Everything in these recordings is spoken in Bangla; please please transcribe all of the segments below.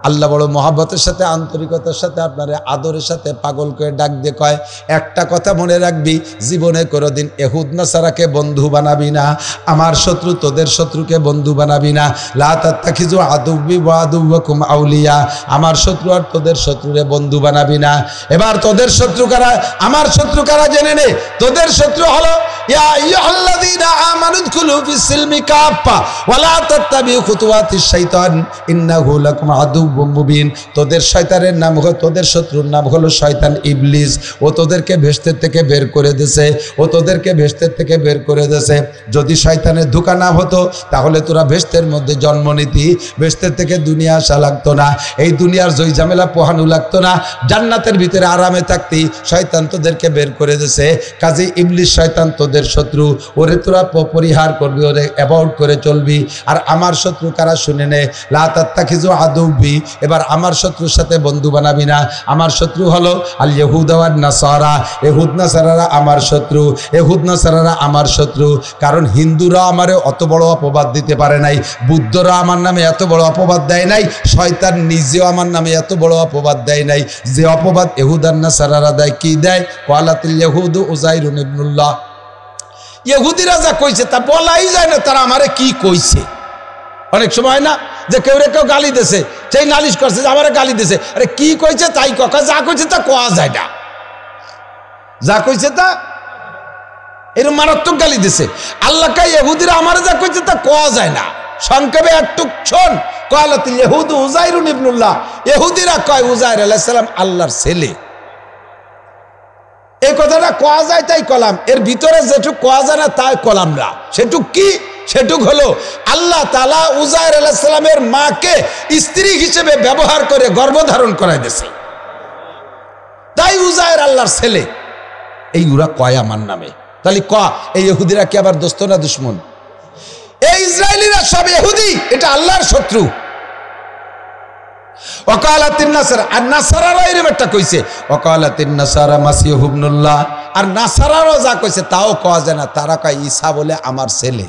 আল্লাহ বড় মহব্বতের সাথে আন্তরিকতার সাথে আপনারে আদরের সাথে পাগল করে ডাক দিয়ে কয়, একটা কথা মনে রাখবি, জীবনে কোনোদিন ইহুদ নাসারাকে বন্ধু বানাবি না, আমার শত্রু তোদের শত্রুকে বন্ধু বানাবি না। লা তাত্তাখিযু আদুব্বি ওয়া আদুওয়াকুম আউলিয়া, আমার শত্রু আর তোদের শত্রুরে বন্ধু বানাবি না। এবার তোদের শত্রু কারা, আমার শত্রু কারা জেনে নে। তোদের শত্রু হলো ইয়া আইয়ুহাল্লাযীনা আমানু দুখুলু ফিস-সিলমি কাফা ওয়া লা তাত্তাবিউ খুতুওয়াতিশ শাইতান ইন্নাহু লাকুম আদুউম মুবিন। তোদের শয়তানের নাম হলো, তোদের শত্রুর নাম হলো শয়তান ইবলিস। ও তোদেরকে ভেস্তের থেকে বের করে দিয়েছে, ও তোদেরকে ভেস্তের থেকে বের করে দিয়েছে। যদি শয়তানের ধোঁকা না হতো তাহলে তোরা ভেস্তের মধ্যে জন্ম নিতি, ভেস্তের থেকে দুনিয়া আসা লাগতো না, এই দুনিয়ার জয় ঝামেলা পোহানো লাগতো না, জান্নাতের ভিতরে আরামে থাকতি। শয়তান তোদেরকে বের করে দিয়েছে, কাজে ইবলিস শয়তান তোদের শত্রু, ওরে তোরা পরিহার করবি, ওরে অ্যাভয়েড করে চলবি। আর আমার শত্রু কারা শুনে নে, লা তাত্তাখিযু আদুব্বি, এবার আমার শত্রুর সাথে বন্ধু বানাবি না। আমার শত্রু হলো আল ইহুদা ওয়ান নাসারা, ইহুদ নাসারারা আমার শত্রু, ইহুদ নাসারারা আমার শত্রু। কারণ হিন্দুরা আমারে অত বড় অপবাদ দিতে পারে নাই, বুদ্ধরা আমার নামে এত বড় অপবাদ দেয় নাই, শয়তান নিজেও আমার নামে এত বড় অপবাদ দেয় নাই। যে অপবাদ ইহুদ আর নাসারারা দেয়, কি দেয়? ক্বালাতিল ইহুদু উযাইরুন ইবনুল্লাহ। ইহুদিরা যা কইছে তা বলাই যায় না, তারা আমারে কি কইছে। অনেক সময় না যে কেউ রে কেউ গালি দিয়েছে, সেই নালিশ করছে যে আমারে গালি দিয়েছে, আরে কি কইছে তাই কথা, যা কইছে তা কোয়া যায় না, যা কইছে তা এরকম মারাত্মক গালি দিছে। আল্লাহ কয় ইহুদিরা আমারে যা কইছে তা কোয়া যায় না। সংক্ষেপে একটু শোন, ক্বালাতিল ইহুদু উযাইরুন ইবনুল্লাহ, ইহুদিরা কয় উযাইর আলাইহিস সালাম আল্লাহর ছেলে। এই কথাটা কোয়া যায় তাই কলাম, এর ভিতরে যেটুক কোয়া যায় না তাই কলাম না। সেটুক কি? সেটুক হলো আল্লাহ তাআলা উযাইর আলাইহিস সালামের মাকে স্ত্রী হিসেবে ব্যবহার করে গর্ভধারণ করাই দিয়েছে, তাই উযাইর আল্লাহর ছেলে। এই ওরা কয় আমার নামে, তাহলে এই ইহুদিরা কি আবার দোস্ত না দুশমন? এই ইসরায়েলিরা সব ইহুদি, এটা আল্লাহর শত্রু। ওয়াকালাতিন নাসারা, আর নাসারারা এরকম একটা কইছে, ওয়াকালাতিন নাসারা মাসিহ ইবনুল্লাহ, আর নাসারারাও যা কইছে তাও কওয়া যায় না। তারা কয় ঈসা বলে আমার ছেলে,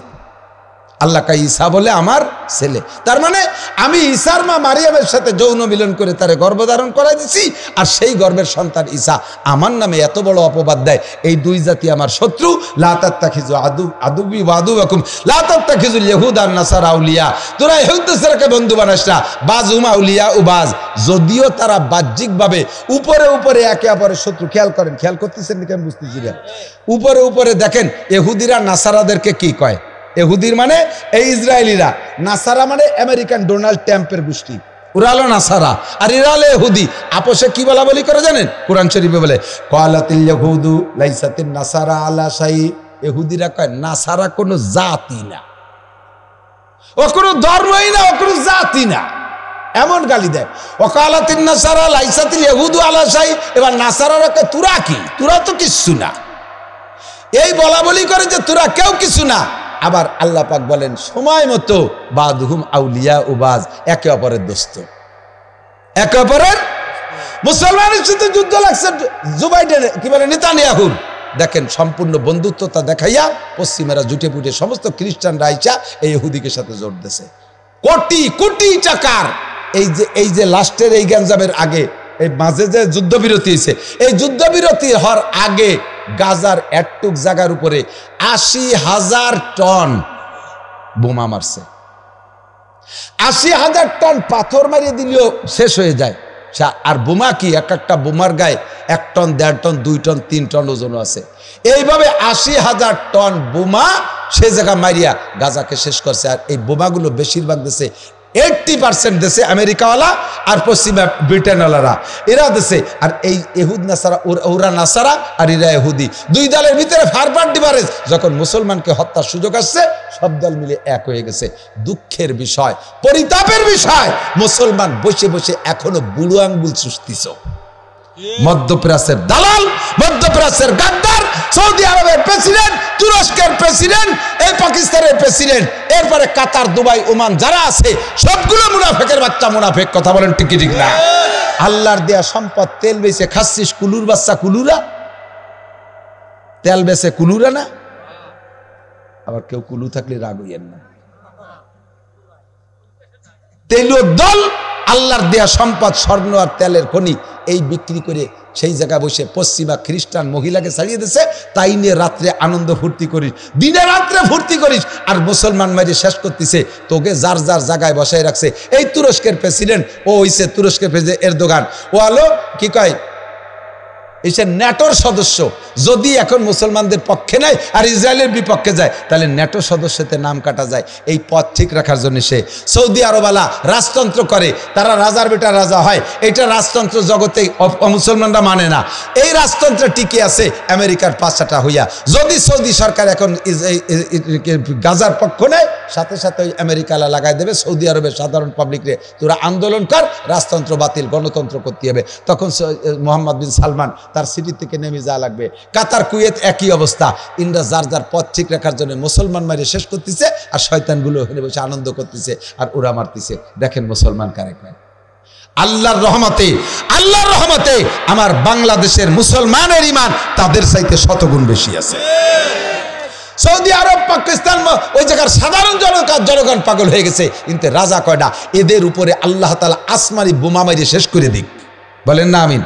আল্লাহ কয় ঈসা বলে আমার ছেলে। তার মানে আমি ঈসার মা মারিয়ামের সাথে যৌন মিলন করে তারে গর্ভধারণ করাই দিছি, আর সেই গর্ভের সন্তান ঈসা আমার নামে এত বড় অপবাদ দেয়। এই দুই জাতি আমার শত্রু। লা তাত্তাখিযু আদুব্বি ওয়া আদুওয়াকুম লা তাত্তাখিযুল ইহুদা ওয়ান নাসারা আউলিয়া, তোরা ইহুদ নাসারাকে বন্ধু বানাস না, বাযহুম আউলিয়া ও বাজ, যদিও তারা বাহ্যিকভাবে উপরে উপরে একে অপরের শত্রু। খেয়াল করেন, খেয়াল করতেছেন নাকি আমি বুঝতেছি না। উপরে উপরে দেখেন ইহুদিরা নাসারাদেরকে কি কয়? ইহুদির মানে এই ইসরায়েলিরা, নাসারা মানে আমেরিকান ডোনাল্ড ট্রাম্পের গোষ্ঠী, ওরা হলো নাসারা, আর এরা হলো ইহুদি। আপোষে কি বলা বলি করে জানেন? কোরআন শরীফে বলে ক্বালাতিল ইহুদু লাইসাতিন নাসারা আলা শাই, ইহুদিরা কয় নাসারা কোনো জাতি না, ও কোনো ধর্মই না, ও কোনো জাতি না, এমন গালি দেয়। ওয়াকালাতিন নাসারা লাইসাতিল ইহুদু আলা শাই, এবার নাসারারা কয় তোরা কি, তোরা তো কিচ্ছু না, এই বলা বলি করে যে তোরা কেউ কিছু না। আবার আল্লাহ পাক বলেন সময় মতো বাদহুম আউলিয়া ও বাজ, একে অপরের দোস্ত, একে অপরের। মুসলমানের সাথে যুদ্ধ লাগছে জুবাইডের কি বলে নেতানিয়াহুর, দেখেন সম্পূর্ণ বন্ধুত্বতা দেখাইয়া পশ্চিমেরা জুটে পুটে সমস্ত খ্রিস্টানরা আইসা এই ইহুদিকে সাথে জোট দিয়েছে। কোটি কোটি টাকার এই যে লাস্টের এই গ্যাঞ্জামের আগে, এই মাঝে যে যুদ্ধবিরতি হয়েছে, এই যুদ্ধবিরতি হওয়ার আগে গাজার একটুক জায়গার উপরে ৮০,০০০ টন বোমা মারছে। ৮০,০০০ টন পাথর মারিয়ে দিলেও শেষ হয়ে যায়। আর বোমা কি, এক একটা বোমার গায়ে ১ টন, ১.৫ টন, ২ টন, ৩ টন ওজন আছে। এইভাবে ৮০,০০০ টন বোমা সে জায়গা মারিয়া গাজাকে শেষ করছে। আর এই বোমাগুলো বেশিরভাগ দেশে 80% দেশে আমেরিকাওয়ালা আর পশ্চিমা ব্রিটেনওয়ালারা, এরা দেশে। আর এই ইহুদ নাসারা, ওরা নাসারা আর এরা ইহুদি, দুই দলের ভিতরে ফারপার ডিফারেন্স। যখন মুসলমানকে হত্যার সুযোগ আসছে সব দল মিলে এক হয়ে গেছে। দুঃখের বিষয়, পরিতাপের বিষয়, মুসলমান বসে বসে এখনো বুড়ো আঙ্গুল চুষতিছ। মধ্যপ্রাচ্যের দালাল, মধ্যপ্রাচ্যের গাদ্দার, সৌদি আরবের প্রেসিডেন্ট, তুরস্কের প্রেসিডেন্ট, এই পাকিস্তানের প্রেসিডেন্ট, এরপরে কাতার, দুবাই, ওমান যারা আছে সবগুলো মুনাফেকের বাচ্চা। মুনাফেক, কথা বলেন ঠিক ঠিক না? আল্লাহর দেয়া সম্পদ তেল বেচে খাচ্ছিস, কুলুর বাচ্চা কুলুরা, তেল বেচে কুলুরা না। আবার কেউ কুলু থাকলে রাগ হইয়েন না। তেল দল আল্লাহর দেয়া সম্পদ স্বর্ণ আর তেলের খনি এই বিক্রি করে সেই জায়গায় বসে পশ্চিমা খ্রিস্টান মহিলাকে ছাড়িয়ে দিছে, তাই নিয়ে রাত্রে আনন্দ ফুর্তি করিস, দিনে রাত্রে ফুর্তি করিস, আর মুসলমান মারি শেষ করতেছে। তোকে যার যার জায়গায় বসায় রাখছে। এই তুরস্কের প্রেসিডেন্ট ও হইছে তুরস্কের প্রেসিডেন্ট এরদোগান, ও আলো কি কয় এসে ন্যাটোর সদস্য। যদি এখন মুসলমানদের পক্ষে নাই আর ইসরায়েলের বিপক্ষে যায়, তাহলে ন্যাটো সদস্যতে নাম কাটা যায়। এই পথ ঠিক রাখার জন্য সে সৌদি আরবালা রাজতন্ত্র করে, তারা রাজার বেটা রাজা হয়। এটা রাজতন্ত্র জগতে মুসলমানরা মানে না। এই রাজতন্ত্র টিকে আছে আমেরিকার পাশাটা হইয়া। যদি সৌদি সরকার এখন গাজার পক্ষ নেয়, সাথে সাথে ওই আমেরিকালা লাগাই দেবে সৌদি আরবের সাধারণ পাবলিকরে, তোরা আন্দোলন কর, রাজতন্ত্র বাতিল, গণতন্ত্র করতে হবে। তখন মোহাম্মদ বিন সালমান তার সিটি থেকে নেমে যাওয়া লাগবে। কাতার কুয়েত একই অবস্থা। ইন্দ্রা যার যার পথ ঠিক রাখার জন্য মুসলমান মারি শেষ করতেছে, আর শয়তানগুলো ওখানে বসে আনন্দ করতেছে আর ওরা মারতেছে। দেখেন মুসলমান কারে কয়। আল্লাহর রহমতে, আল্লাহর রহমতে আমার বাংলাদেশের মুসলমানের ঈমান তাদের চাইতে শতগুণ বেশি আছে। সৌদি আরব, পাকিস্তান, ওই জায়গার সাধারণ জনগণ পাগল হয়ে গেছে, কিন্তু রাজা কয়টা। এদের উপরে আল্লাহ তাআলা আসমানি বোমা মেরে শেষ করে দিক, বলেন না আমিন।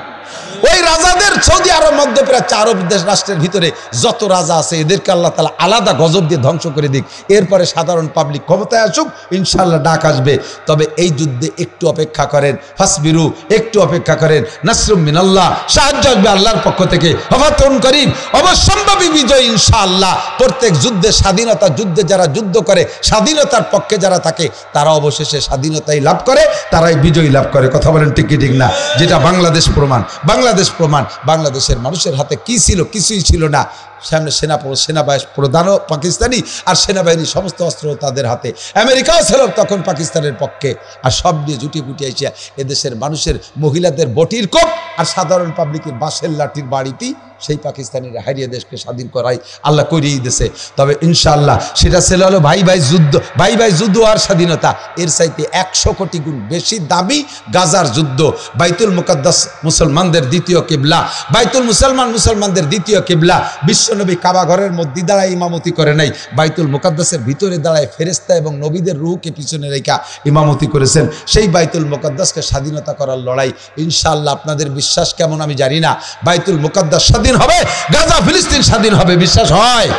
ওই রাজাদের সৌদি আরব মধ্যপ্রাচ্য আরব দেশ রাষ্ট্রের ভিতরে যত রাজা আছে এদেরকে আল্লাহ তাআলা আলাদা গজব দিয়ে ধ্বংস করে দিক। এরপরে সাধারণ পাবলিক ক্ষমতায় আসুক, ইনশাআল্লাহ ডাক আসবে। তবে এই যুদ্ধে একটু অপেক্ষা করেন, ফাসবিরু, একটু অপেক্ষা করেন, নাসরুম মিনাল্লাহ, সাহায্য আসবে আল্লাহর পক্ষ থেকে, ওয়াফাতুন করিম, অবশ্যম্ভাবী বিজয় ইনশাআল্লাহ। প্রত্যেক যুদ্ধে, স্বাধীনতা যুদ্ধে যারা যুদ্ধ করে, স্বাধীনতার পক্ষে যারা থাকে, তারা অবশেষে স্বাধীনতাই লাভ করে, তারাই বিজয় লাভ করে। কথা বলেন ঠিক কি ঠিক না? যেটা বাংলাদেশ প্রমাণ, বাংলাদেশ প্রমাণ। বাংলাদেশের মানুষের হাতে কি ছিল? কিছুই ছিল না। সামনে সেনাবাহিনী প্রধানও পাকিস্তানি, আর সেনাবাহিনী সমস্ত অস্ত্র তাদের হাতে। আমেরিকাও ছিল তখন পাকিস্তানের পক্ষে, আর সব দিয়ে জুটি পুটি আইসা এদেশের মানুষের মহিলাদের বটির কোপ আর সাধারণ পাবলিকের বাঁশের লাঠির বাড়িতেই সেই পাকিস্তানিরা হারিয়ে দেশকে স্বাধীন করাই আল্লাহ করিয়ে দিয়েছে। তবে ইনশাআল্লাহ সেটা ছিল হলো ভাই ভাই যুদ্ধ, ভাই ভাই যুদ্ধ আর স্বাধীনতা। এর চাইতে 100 কোটি গুণ বেশি দামি গাজার যুদ্ধ। বাইতুল মুকাদ্দাস মুসলমানদের দ্বিতীয় কিবলা, বাইতুল মুসলমানদের দ্বিতীয় কিবলা। বিশ্বনবী কাবা ঘরের মধ্যে দাঁড়ায় ইমামতি করে নাই, বাইতুল মুকাদ্দাসের ভিতরে দাঁড়ায় ফেরেশতা এবং নবীদের রূহকে পিছনে রেখা ইমামতি করেছেন। সেই বাইতুল মুকাদ্দাসকে স্বাধীনতা করার লড়াই। ইনশাআল্লাহ আপনাদের বিশ্বাস কেমন আমি জানি না, বাইতুল মুকাদ্দাস স্বাধীন হবে, গাজা ফিলিস্তিন স্বাধীন হবে। বিশ্বাস হয়?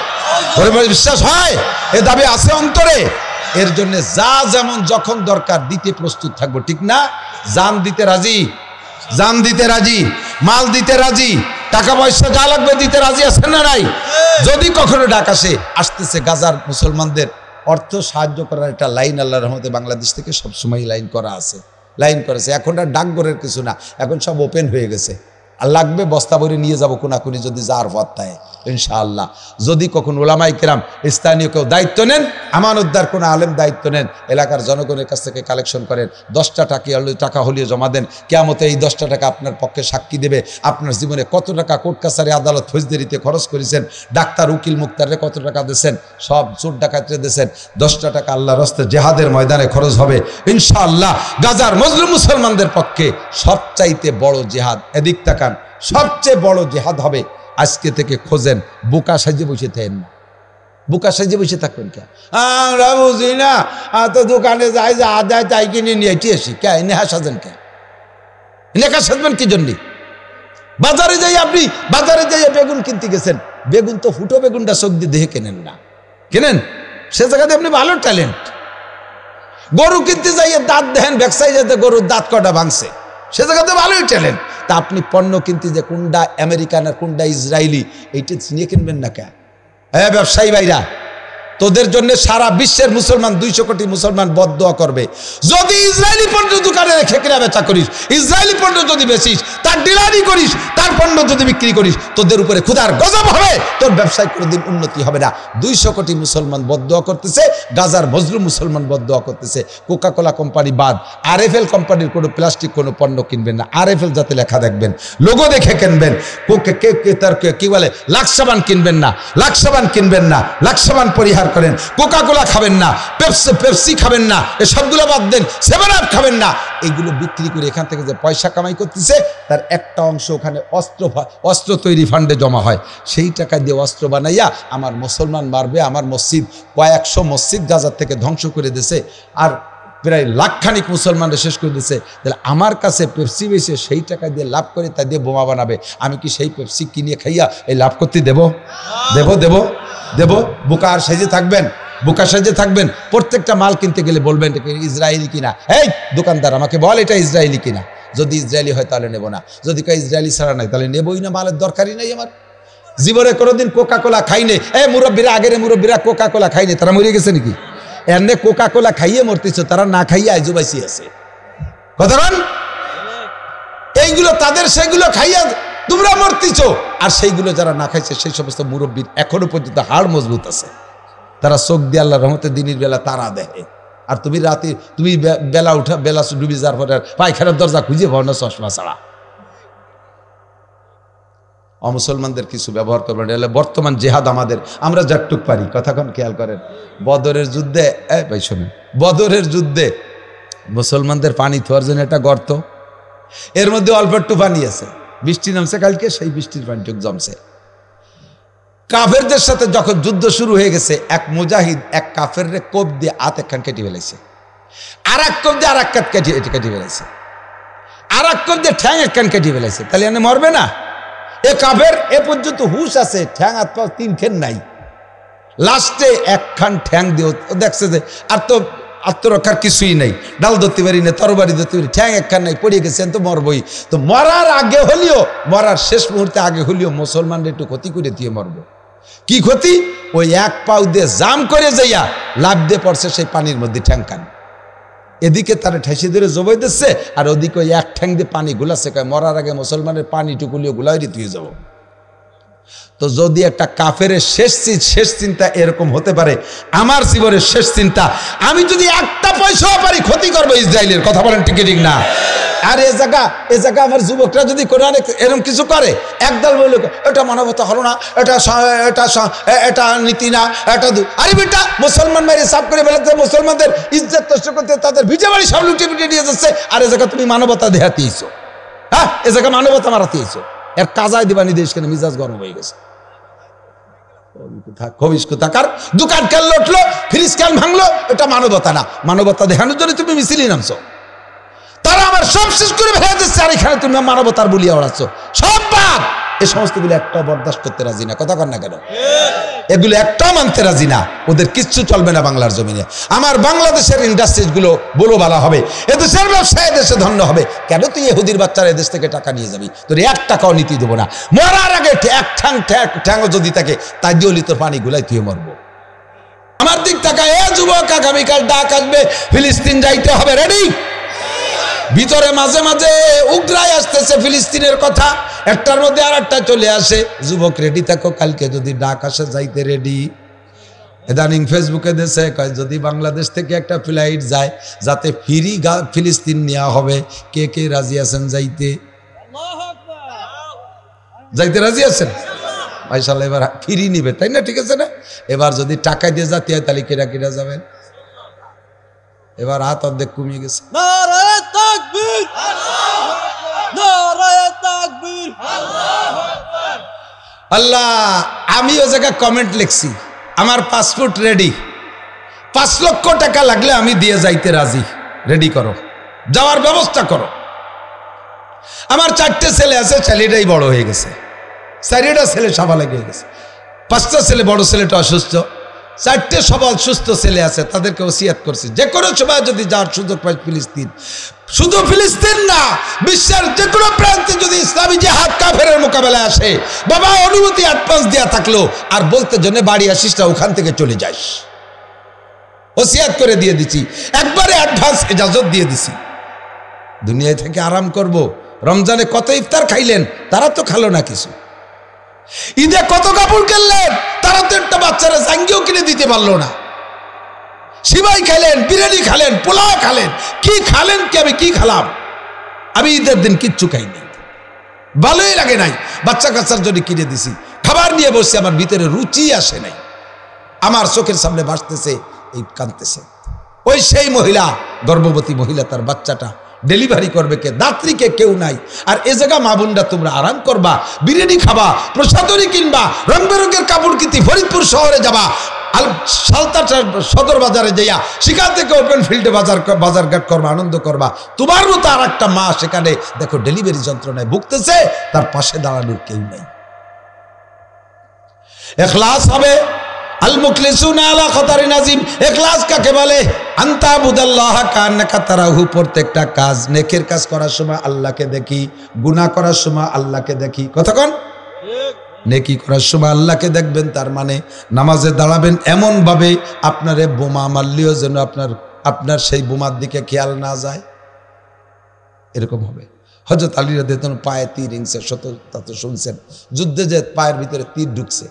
বিশ্বাস হয়? এ দাবি আছে অন্তরে। এর জন্য যা যেমন যখন দরকার দিতে প্রস্তুত থাকবো, ঠিক না? জান দিতে রাজি, জান দিতে রাজি, মাল দিতে রাজি, টাকা পয়সা যা লাগবে দিতে রাজি আছেন না নাই? যদি কখনো ডাক আসে, আসতেছে গাজার মুসলমানদের অর্থ সাহায্য করার একটা লাইন আল্লাহর রহমতে বাংলাদেশ থেকে সবসময় লাইন করা আছে, লাইন করেছে। এখন আর ডাকঘরের কিছু না, এখন সব ওপেন হয়ে গেছে। আর লাগবে বস্তা ভরে নিয়ে যাবো কোনাকুনি যদি যার পথ তাই ইনশাআল্লাহ। যদি কখন ওলামায়ে কেরাম স্থানীয় কেউ দায়িত্ব নেন, আমানতদার কোনো আলেম দায়িত্ব নেন, এলাকার জনগণের কাছ থেকে কালেকশন করেন, 10টা টাকা হলিয়ে জমা দেন। কিয়ামতে এই 10টা টাকা আপনার পক্ষে সাক্ষী দেবে আপনার জীবনে কত টাকা কোর্ট কাছারি আদালত ফৌজদারিতে খরচ করেছেন, ডাক্তার উকিল মুক্তারে কত টাকা দিয়েছেন, সব চোর ডাকাতরে দিয়েছেন। 10টা টাকা আল্লাহর রাস্তায় জেহাদের ময়দানে খরচ হবে ইনশাআল্লাহ। গাজার মজলুম মুসলমানদের পক্ষে সবচাইতে বড় জেহাদ, এদিক তাকান, সবচেয়ে বড় জেহাদ হবে। আজকে থেকে খোঁজেন, বোকা সাজে বসে থাকেন না, বোকা সাজে বসে থাকবেন কে? আমরা বুঝি না, তো দোকানে যাই যে আদায় তাই কিনে নিয়ে এসি কে? নেহা সাজেন কে? নেকা সাজবেন কি জন্যে? বাজারে যাই, আপনি বাজারে যাই বেগুন কিনতে গেছেন, বেগুন তো ফুটো বেগুনটা চোখ দিয়ে দেখে কেনেন না, কেনেন? সে জায়গাতে আপনি ভালো ট্যালেন্ট। গরু কিনতে যাইয়ে দাঁত দেখেন, ব্যবসায়ী যাতে গরুর দাঁত কটা ভাঙছে, সে জায়গাতে ভালোই ট্যালেন্ট। তা আপনি পণ্য কিনতে যে কোনটা আমেরিকান আর কোনটা ইসরায়েলি এইটা চিনিয়ে কিনবেন না কে? হ্যাঁ ব্যবসায়ী ভাইরা, তোদের জন্য সারা বিশ্বের মুসলমান 200 কোটি মুসলমান বদদোয়া করবে। যদি ইসরায়েলি পণ্য দোকানে রেখে কেনা বেচা করিস, ইসরায়েলি পণ্য যদি বেচিস, তার ডিলারি করিস, তার পণ্য যদি বিক্রি করিস, তোদের উপরে খোদার গজব হবে, তোর ব্যবসায় কোনোদিন উন্নতি হবে না। 200 কোটি মুসলমান বদদোয়া করতেছে, গাজার মজলুম মুসলমান বদদোয়া করতেছে। কোকাকোলা কোম্পানি বাদ, আরএফএল কোম্পানির কোনো প্লাস্টিক কোনো পণ্য কিনবেন না। আরএফএল যাতে লেখা দেখবেন, লোগো দেখে কিনবেন। তার কি বলে, লাক্সাবান কিনবেন না, লাক্সাবান কিনবেন না, লাক্সাবান পরিহার করেন। কোকাকোলা খাবেন না, পেপসি খাবেন না, এসবগুলো বাদ দেন। 7 আপ খাবেন না। এগুলো বিক্রি করে এখান থেকে যে পয়সা কামাই করতেছে, তার একটা অংশ ওখানে অস্ত্র তৈরি ফান্ডে জমা হয়। সেই টাকা দিয়ে অস্ত্র বানাইয়া আমার মুসলমান মারবে। আমার মসজিদ, কয়েকশো মসজিদ গাজার থেকে ধ্বংস করে দিয়েছে। আর প্রায় লাখখানিক মুসলমানরা শেষ করে দিচ্ছে, তাহলে আমার কাছে পেপসি বেশি সেই টাকা দিয়ে লাভ করে তা দিয়ে বোমা বানাবে, আমি কি সেই পেপসি কিনে খাইয়া এই লাভ করতে দেব? দেব দেব দেব? বোকা আর সেজে থাকবেন? বোকা সেজে থাকবেন? প্রত্যেকটা মাল কিনতে গেলে বলবেন ইসরায়েলি কিনা। এই দোকানদার আমাকে বল এটা ইসরায়েলি কিনা, যদি ইসরায়েলি হয় তাহলে নেব না, যদি কেউ ইসরায়েলি ছাড়া নাই তাহলে নেবই না, মালের দরকারই নাই আমার। জীবনে কোনোদিন কোকা কোলা খাইনি। মুরব্বীরা, আগের মুরব্বীরা কোকা কোলা খাইনি, তারা মরে গেছে নাকি? এমনি কোকা কোলা খাইয়ে মরতেছে, তারা না খাইয়ে আইজো বাইসি আছে। কথা বল, এইগুলো তাদের, সেগুলো খাইয়া তোমরা মরতেছ। আর সেইগুলো যারা না খাইছে সেই সমস্ত মুরব্বীর এখনো পর্যন্ত হাড় মজবুত আছে, তারা চোখ দিয়ে আল্লাহর রহমতে দিনের বেলা তারা দেখে। আর তুমি রাতে, তুমি বেলা উঠা, বেলা ডুবি যাওয়ার পরে পায়খানার দরজা খুঁজে পাও না চশমা ছাড়া। অমুসলমানদের কিছু ব্যবহার করবেন। এলে বর্তমান জেহাদ আমাদের, আমরা যতটুক পারি, কথাক্ষণ খেয়াল করেন। বদরের যুদ্ধে, ভাই শোনেন, বদরের যুদ্ধে মুসলমানদের পানি থোয়ার জন্য একটা গর্ত, এর মধ্যে অল্প একটু পানি আছে, বৃষ্টি নামছে কালকে, সেই বৃষ্টির পানিটুক জমছে। কাফেরদের সাথে যখন যুদ্ধ শুরু হয়ে গেছে, এক মুজাহিদ এক কাফের কোপ দিয়ে হাত একখান কেটে ফেলেছে, আর এক কোপ দিয়ে আর এক কেটে ফেলেছে, আর এক কোপ দিয়ে ঠ্যাং একখান কেটে ফেলেছে। তাহলে এনে মরবে না? এ কাফের এ পর্যন্ত হুশ আছে, ঠ্যাং হাত পা তিন খেন নাই, লাস্টে একখান ঠ্যাং দিয়ে দেখছে যে আর তো আত্মরক্ষার কিছুই নেই, ডাল ধরতে পারি না, তরবারি ধরতে পারি, ঠ্যাং একখান নাই, পড়ে গেছেন, তো মরবই। তো মরার আগে হলেও, মরার শেষ মুহূর্তে আগে হলেও মুসলমানদের একটু ক্ষতি করে দিয়ে মরবো। কি ক্ষতি? ওই এক পাউ দিয়ে জাম করে যাইয়া লাভ দিয়ে পড়ছে সেই পানির মধ্যে ঠ্যাং খান। এদিকে তারা ঠেসি ধরে জবাই দিচ্ছে, আর ওদিকে ওই এক ঠ্যাং দিয়ে পানি গুলাচ্ছে, কয় মরার আগে মুসলমানের পানি টুকুলিও গুলাই দিয়ে যাবো। তো যদি একটা কাফের শেষ চিন্তা এরকম হতে পারে, আমার জীবনের শেষ চিন্তা, আমি যদি একটা পয়সাও পারি ক্ষতি করবো ইসরায়েলের। কথা বলেন ঠিক ঠিক না? আর এ জায়গা আমার যুবকরা যদি কোনো এরকম কিছু করে, একদল বলল এটা মানবতা হলো না, এটা নীতি না, এটা আরে বেটা, মুসলমান মেরে সাফ করে ফেলাতে, মুসলমানদের ইজ্জত নষ্ট করতে, তাদের ভিজে বাড়ি সব লুটে পিটে নিয়ে যাচ্ছে। আর এ জায়গা তুমি মানবতা দেখাতেইছো? হ্যাঁ, এ জায়গা মানবতা মারাতেইছো? এর কাজায় দিবানি দেশ কেন মিজাজ গরম হয়ে গেছে। দোকান কেন লুটলো, ফ্রিজ কেন ভাঙলো, এটা মানবতা না। মানবতা দেখানোর জন্য তুমি মিছিলে নামছো, তারা আমার সব শেষ করে ফেলে দিচ্ছে, আর এখানে তুমি মানবতার বলিয়া ওড়াচ্ছ। সব বাদ, এই সমস্তগুলো একটা বরদাস্ত করতে রাজি না। কথা কন না কেন? এগুলো একটা মানতে রাজি না, ওদের কিচ্ছু চলবে না বাংলার জমিনে। আমার বাংলাদেশের ইন্ডাস্ট্রিজ গুলো বলো বলা হবে, এদেশের ব্যবসায় দেশে ধন্য হবে। কেন তুই ইহুদির বাচ্চারা এদেশ থেকে টাকা নিয়ে যাবি? তোর এক টাকাও নীতি দেবো না। মরার আগে এক ঠ্যাংও যদি থাকে, তাই দিয়ে তোর পানি গুলাই তুই মরবো। আমার দিক তাকায়, এ যুবক, আগামীকাল ডাক আসবে, ফিলিস্তিন যাইতে হবে, রেডি? ভিতরে মাঝে মাঝে উগ্রাই আসতেছে ফিলিস্তিনের কথা, একটার মধ্যে আর একটা চলে আসে। যুবক রেডি থাকো, কালকে যদি ডাক আসে যাইতে রেডি। ইদানিং ফেসবুকে দেশে কয় যদি বাংলাদেশ থেকে একটা ফ্লাইট যায়, যাতে ফ্রি ফিলিস্তিন নেওয়া হবে, কে কে রাজি আছেন যাইতে? যাইতে রাজি আছেন? মাশাআল্লাহ, এবার ফ্রি নিবে, তাই না? ঠিক আছে না? এবার যদি টাকা দিয়ে যাতে হয়, তাহলে কেটা কেটা যাবেন? এবার হাত অর্ধেক কমিয়ে গেছে। নারায়ে তাকবীর, নারায়ে তাকবীর, আল্লাহু আকবার। আল্লাহ, আমি ও জায়গায় কমেন্ট লিখছি, আমার পাসপোর্ট রেডি, 5 লক্ষ টাকা লাগলে আমি দিয়ে যাইতে রাজি, রেডি করো, যাওয়ার ব্যবস্থা করো। আমার 4টে ছেলে আছে, ছেলেটাই বড় হয়ে গেছে, 4টা ছেলে সাবালক হয়ে গেছে, 5টা ছেলে, বড় ছেলেটা অসুস্থ, 4টে সবল সুস্থ ছেলে আছে, তাদেরকে ওসিয়াত করছি যে কোনো সময় যদি যাওয়ার সুযোগ পায় ফিলিস্তিন, শুধু ফিলিস্তিন না, বিশ্বের যে কোনো প্রান্তে যদি ইসলামী জিহাদ কাফেরের মোকাবেলায় আসে, বাবা অনুমতি অ্যাডভান্স দেওয়া থাকলো, আর বলতে জন্য বাড়ি আসিস না, ওখান থেকে চলে যাস, ওসিয়াত করে দিয়ে দিছি, একবারে অ্যাডভান্স ইজাজত দিয়ে দিছি। দুনিয়ায় থেকে আরাম করব। রমজানে কত ইফতার খাইলেন, তারা তো খালো না কিছু। ঈদে কত কাপড় কিনলেন, তারা তো একটা বাচ্চারা জাঙ্গিও কিনে দিতে পারলো না। সিমাই খেলেন, বিরিয়ানি খালেন, পোলাও খালেন, কি খালেন কি? আমি কি খালাম? আমি ঈদের দিন কিচ্ছু খাইনি, ভালোই লাগে নাই। বাচ্চা কাচ্চার জন্য কিনে দিছি, খাবার নিয়ে বসছি, আমার ভিতরে রুচি আসে নাই। আমার চোখের সামনে ভাসতেছে, এই কাঁদতেছে। ওই সেই মহিলা, গর্ভবতী মহিলা, তার বাচ্চাটা ডেলিভারি করবে কে? দাত্রীকে কেউ নাই। আর এ জায়গা মা বোনরা তোমরা আরাম করবা, বিরিয়ানি খাবা, প্রসাদনী কিনবা, রং বেরঙের কাপড় কিনতে ফরিদপুর শহরে যাবা, আল সালতা সদর বাজারে যাইয়া সেখান থেকে ওপেন ফিল্ডে বাজারঘাট করবা, আনন্দ করবা। তোমার মতো আর একটা মা সেখানে দেখো ডেলিভারি যন্ত্রণায় ভুগতেছে, তার পাশে দাঁড়ানোর কেউ নাই। ইখলাস হবে আল মুখলিসুনা আলা খাতারিন আযীম। ইখলাস কাকে বলে? আনতা বুদাল্লাহ কান্নাকা তারাহু। প্রত্যেকটা কাজ, নেকের কাজ করার সময় আল্লাহকে দেখি, গুনাহ করার সময় আল্লাহকে দেখি। কতক্ষণ? নেকি করার সময় আল্লাহকে দেখবেন, তার মানে নামাজে দাঁড়াবেন এমন ভাবে আপনারে বোমা মারলেও যেন আপনার সেই বোমার দিকে খেয়াল না যায়, এরকম হবে। হযরত আলী রাদিয়াল্লাহু আনহু পায়ে তীর ইংসে শত তা তো শুনছেন, যুদ্ধে যে পায়ের ভিতরে তীর ঢুকছে,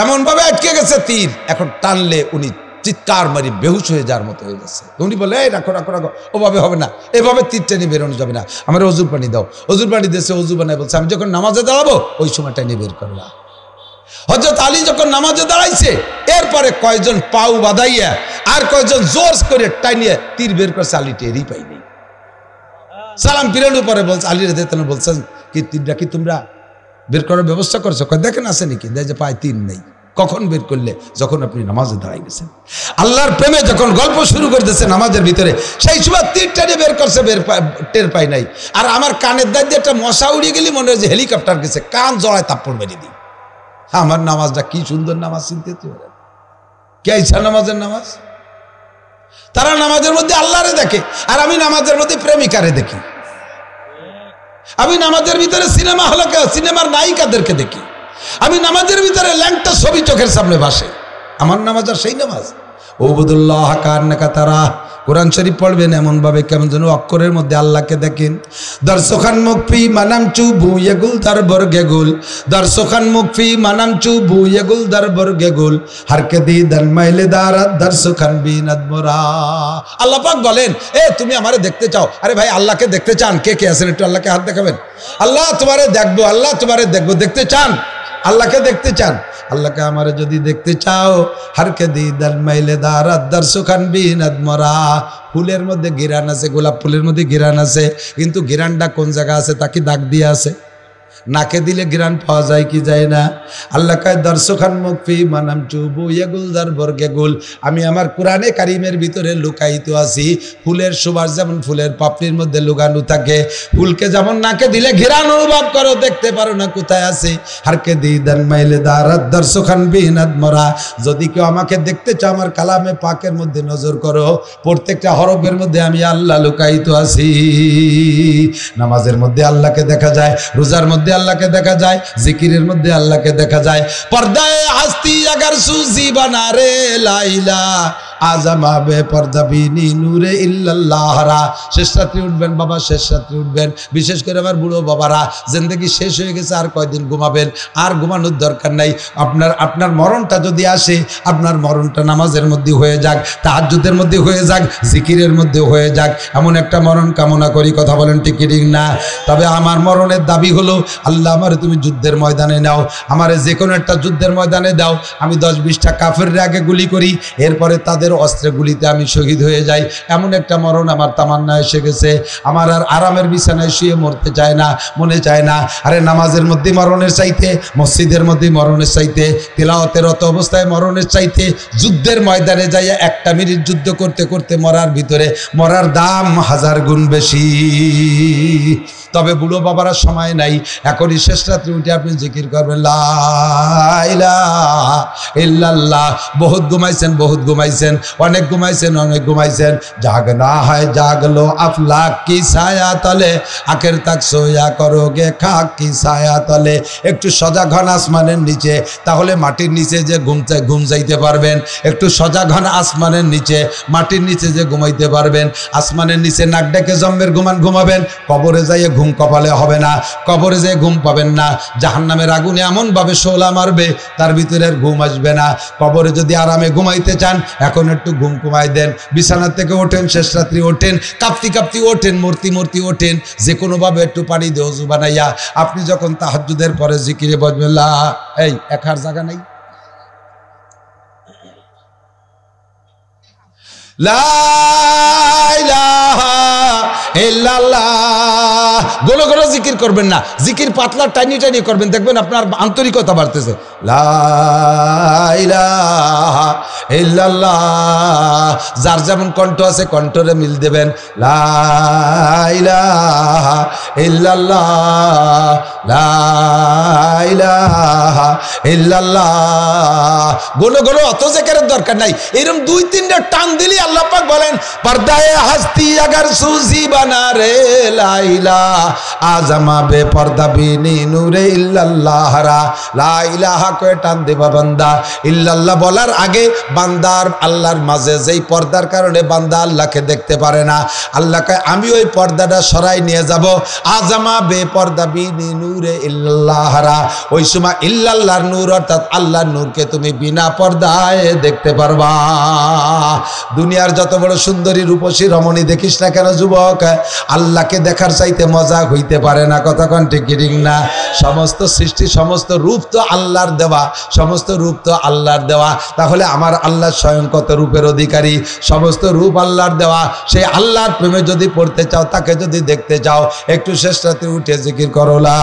এমন ভাবে আটকে গেছে তীর, এখন টানলে উনি চিৎকার মারি বেহুশ হয়ে যাওয়ার মতো হয়ে যাচ্ছে। উনি বলে এই রাখো রাখো রাখো, ওভাবে হবে না, এভাবে তীর টেনে বেরোনো যাবে না, আমার অজুর পানি দাও। অজুর পানি দিয়েছে, অজু বানায় বলছে আমি যখন নামাজে দাঁড়াবো ওই সময় টেনে বের করবা। হযরত আলী যখন নামাজে দাঁড়াইছে, এরপরে কয়জন পাউ বাঁধাইয়া আর কয়জন জোর করে টাইনিয়ে তীর বের করছে, আলী টেরই পাইনি। সালাম ফিরানোর পরে বলছে, আলী রাদিয়াল্লাহু আনহু বলছেন কি তীরটা কি তোমরা বের করার ব্যবস্থা করছো? দেখেন আছে নাকি, দেয় যে পায়ে তীর নেই। কখন বের করলে? যখন আপনি নামাজে দাঁড়াই গেছেন। আল্লাহর প্রেমে যখন গল্প শুরু করতেছে নামাজের ভিতরে, সেই সময় তীর টেনে বের করছে, টের পাই নাই। আর আমার কানের দাঁত দিয়ে একটা মশা উড়িয়ে গেলি মনে হয় যে হেলিকপ্টার গেছে, কান জড়ায় তাপ্পড় মেরে দিই। আমার নামাজটা কি সুন্দর নামাজ, চিনতে পারেন? কে ইচ্ছা নামাজের নামাজ? তারা নামাজের মধ্যে আল্লাহরে দেখে, আর আমি নামাজের মধ্যে প্রেমিকারে দেখি। আমি নামাজের ভিতরে সিনেমা হলকে সিনেমার নায়িকাদেরকে দেখি। আমি নামাজের ভিতরে ল্যাংটা ছবি চোখের সামনে ভাসে। আমার নামাজ আর সেই নামাজ? ওবুদুল্লাহ কান্নাকা তারা। কোরআন শরীফ পড়বেন এমন ভাবে কেমন যেন অক্ষরের মধ্যে আল্লাহকে দেখেন। দর্শখান মুকফি মানাম চু বুয়েগুল দার বর্গেগুল, দর্শখান মুকফি মানাম চু বুয়েগুল দার বর্গেগুল, হারকে দি দান মাইলে দারাত দর্শখান বিনাদ মোরা। আল্লাহ পাক বলেন, এ তুমি আমারে দেখতে চাও? আরে ভাই, আল্লাহকে দেখতে চান? কে কে আছেন একটু আল্লাহকে হাত দেখাবেন। আল্লাহ তোমারে দেখবো, আল্লাহ তোমারে দেখবো, দেখতে চান? আল্লাহকে দেখতে চান? আল্লাহকে আমারে যদি দেখতে চাও, হারকে দি দাল মাইলে দারাত দর্শখান বিনাদ মোরা। ফুলের মধ্যে গিরান আছে, গোলাপ ফুলের মধ্যে গিরান আছে, কিন্তু গিরানটা কোন জায়গা আছে তা কি দাগ দিয়ে আছে? নাকে দিলে গিরান পাওয়া যায় কি যায় না? আল্লাহ কয় দর্শখান মুকফি মানাম চুবু ইয়েগুল দার বর্গেগুল। আমি আমার কোরআনে কারিমের ভিতরে লুকায়িত আছি। ফুলের সুবাস যেমন ফুলের পাপড়ির মধ্যে লুকানো থাকে, ফুলকে যেমন নাকে দিলে ঘিরান অনুভব করো, দেখতে পারো না কোথায় আছে। হারকে দি দান মাইলে দারাত দর্শখান বিনাদ মরা। যদি কেউ আমাকে দেখতে চাও, আমার কালামে পাকের মধ্যে নজর করো, প্রত্যেকটা হরফের মধ্যে আমি আল্লাহ লুকায়িত আছি। নামাজের মধ্যে আল্লাহকে দেখা যায়, রোজার মধ্যে আল্লাহকে দেখা যায়, জিকিরের মধ্যে আল্লাহকে দেখা যায়। পর্দায় হাস্তি আগার সুজি বানা রে লাইলা আজামা বে পর্দা বিনি নূরে ইল্লাল্লাহরা। শেষ রাত্রি উঠবেন বাবা, শেষ রাত্রি উঠবেন। বিশেষ করে আমার বুড়ো বাবারা, জিন্দেগি শেষ হয়ে গেছে, আর কয়দিন ঘুমাবেন? আর ঘুমানোর দরকার নাই। আপনার মরণটা যদি আসে, আপনার মরণটা নামাজের মধ্যে হয়ে যাক, তাহাজ্জুদের মধ্যে হয়ে যাক, জিকিরের মধ্যে হয়ে যাক, এমন একটা মরণ কামনা করি। কথা বলেন ঠিক কি ঠিক না? তবে আমার মরণের দাবি হলো, আল্লাহ আমারে তুমি যুদ্ধের ময়দানে নাও, আমারে যে কোনো একটা যুদ্ধের ময়দানে দাও, আমি 10-20টা কাফেরের আগে গুলি করি, এরপরে তাদের অস্ত্রে গুলিতে আমি শহীদ হয়ে যাই। এমন একটা মরণ আমার তামান্না এসে গেছে। আমার আর আরামের বিছানায় শুয়ে মরতে চায় না, মনে চায় না। আরে নামাজের মধ্যে মরণের চাইতে, মসজিদের মধ্যে মরণের চাইতে, তিলাওয়াতের রত অবস্থায় মরণের চাইতে, যুদ্ধের ময়দানে যাইয়া 1টা মিনিট যুদ্ধ করতে করতে মরার ভিতরে মরার দাম 1000 গুণ বেশি। তবে বুড়ো বাবারা সময় নাই, এখনই শেষ রাত্রে উঠে আপনি জিকির করবেন লা ইলাহা ইল্লাল্লাহ। বহুত ঘুমাইছেন, বহুত ঘুমাইছেন, অনেক ঘুমাইছেন, অনেক ঘুমাইছেন। জাগনা হয় জাগলো আফলাক কি ছায়া তলে, আখের তাক সোয়া করোগে খাক কি ছায়া তলে। একটু সজাগ হন আসমানের নিচে, তাহলে মাটির নিচে যে ঘুম যাইতে পারবেন। একটু সজাগ হন আসমানের নিচে, মাটির নিচে যে ঘুমাইতে পারবেন। আসমানের নিচে নাক ডেকে জম্মের ঘুমাবেন, কবরে যাইয়ে ঘুম কপালে হবে না, কবরে যেয়ে ঘুম পাবেন না। জাহান্নামের আগুনে এমন ভাবে শোলা মারবে, তার ভিতরে আর ঘুম আসবে না। কবরে যদি আরামে ঘুমাইতে চান, এখন একটু ঘুম কমাই দেন। বিছানা থেকে ওঠেন, শেষ রাত্রি ওঠেন, কাঁপতি কাঁপতি ওঠেন, মূর্তি ওঠেন, যে কোনো ভাবে একটু পানি দিয়ে ওযু বানাইয়া আপনি যখন তাহাজ্জুদের পরে জিকিরে বসবেন, লা এই একার জায়গা নাই, লা ইলাহা ইল্লাল্লাহ গোলো গোলো জিকির করবেন না, জিকির পাতলা টাইনি টাইনি করবেন, দেখবেন আপনার আন্তরিকতা বাড়তেছে। লা ইলাহা ইল্লাল্লাহ, যার যেমন কণ্ঠ আছে কণ্ঠরে মিল দেবেন। লা ইলাহা ইল্লাল্লাহ, লা ইলাহা ইল্লাল্লাহ। গোলো গোলো অত জিকিরের দরকার নাই, এরকম 2-3টা টান দিলি আল্লাহ পাক বলেন পর্দায়ে হাস্তি আগার সুজি বানা রে লা ইলাহা আজমা বে পর্দা বিনি নূরে ইল্লাল্লাহ রা। লা ইলাহা কয়ে টান দেবা বান্দা, ইল্লাল্লাহ বলার আগে বান্দার আল্লাহর মাঝে যেই পর্দার কারণে বান্দা আল্লাহকে দেখতে পারে না, আল্লাহ কয় আমি ওই পর্দাটা সরাই নিয়ে যাব। আজমা বে পর্দা বিনি নূরে ইল্লাল্লাহ রা, ওই সময় ইল্লাল্লাহর নূর অর্থাৎ আল্লাহর নূরকে তুমি বিনা পর্দায় দেখতে পারবা। দুনিয়ার যত বড় সুন্দরী রূপসী রমণী দেখিস না কেন যুবক, আল্লাহকে দেখার চাইতে মজা হইতে পারে না। কতক্ষণ ঠিক ঠিক না? সমস্ত সৃষ্টি সমস্ত রূপ তো আল্লাহর দেওয়া, সমস্ত রূপ তো আল্লাহর দেওয়া। তাহলে আমার আল্লাহ স্বয়ং কত রূপের অধিকারী, সমস্ত রূপ আল্লাহর দেওয়া। সেই আল্লাহর প্রেমে যদি পড়তে চাও, তাকে যদি দেখতে চাও, একটু শেষ রাতে উঠে জিকির করো লা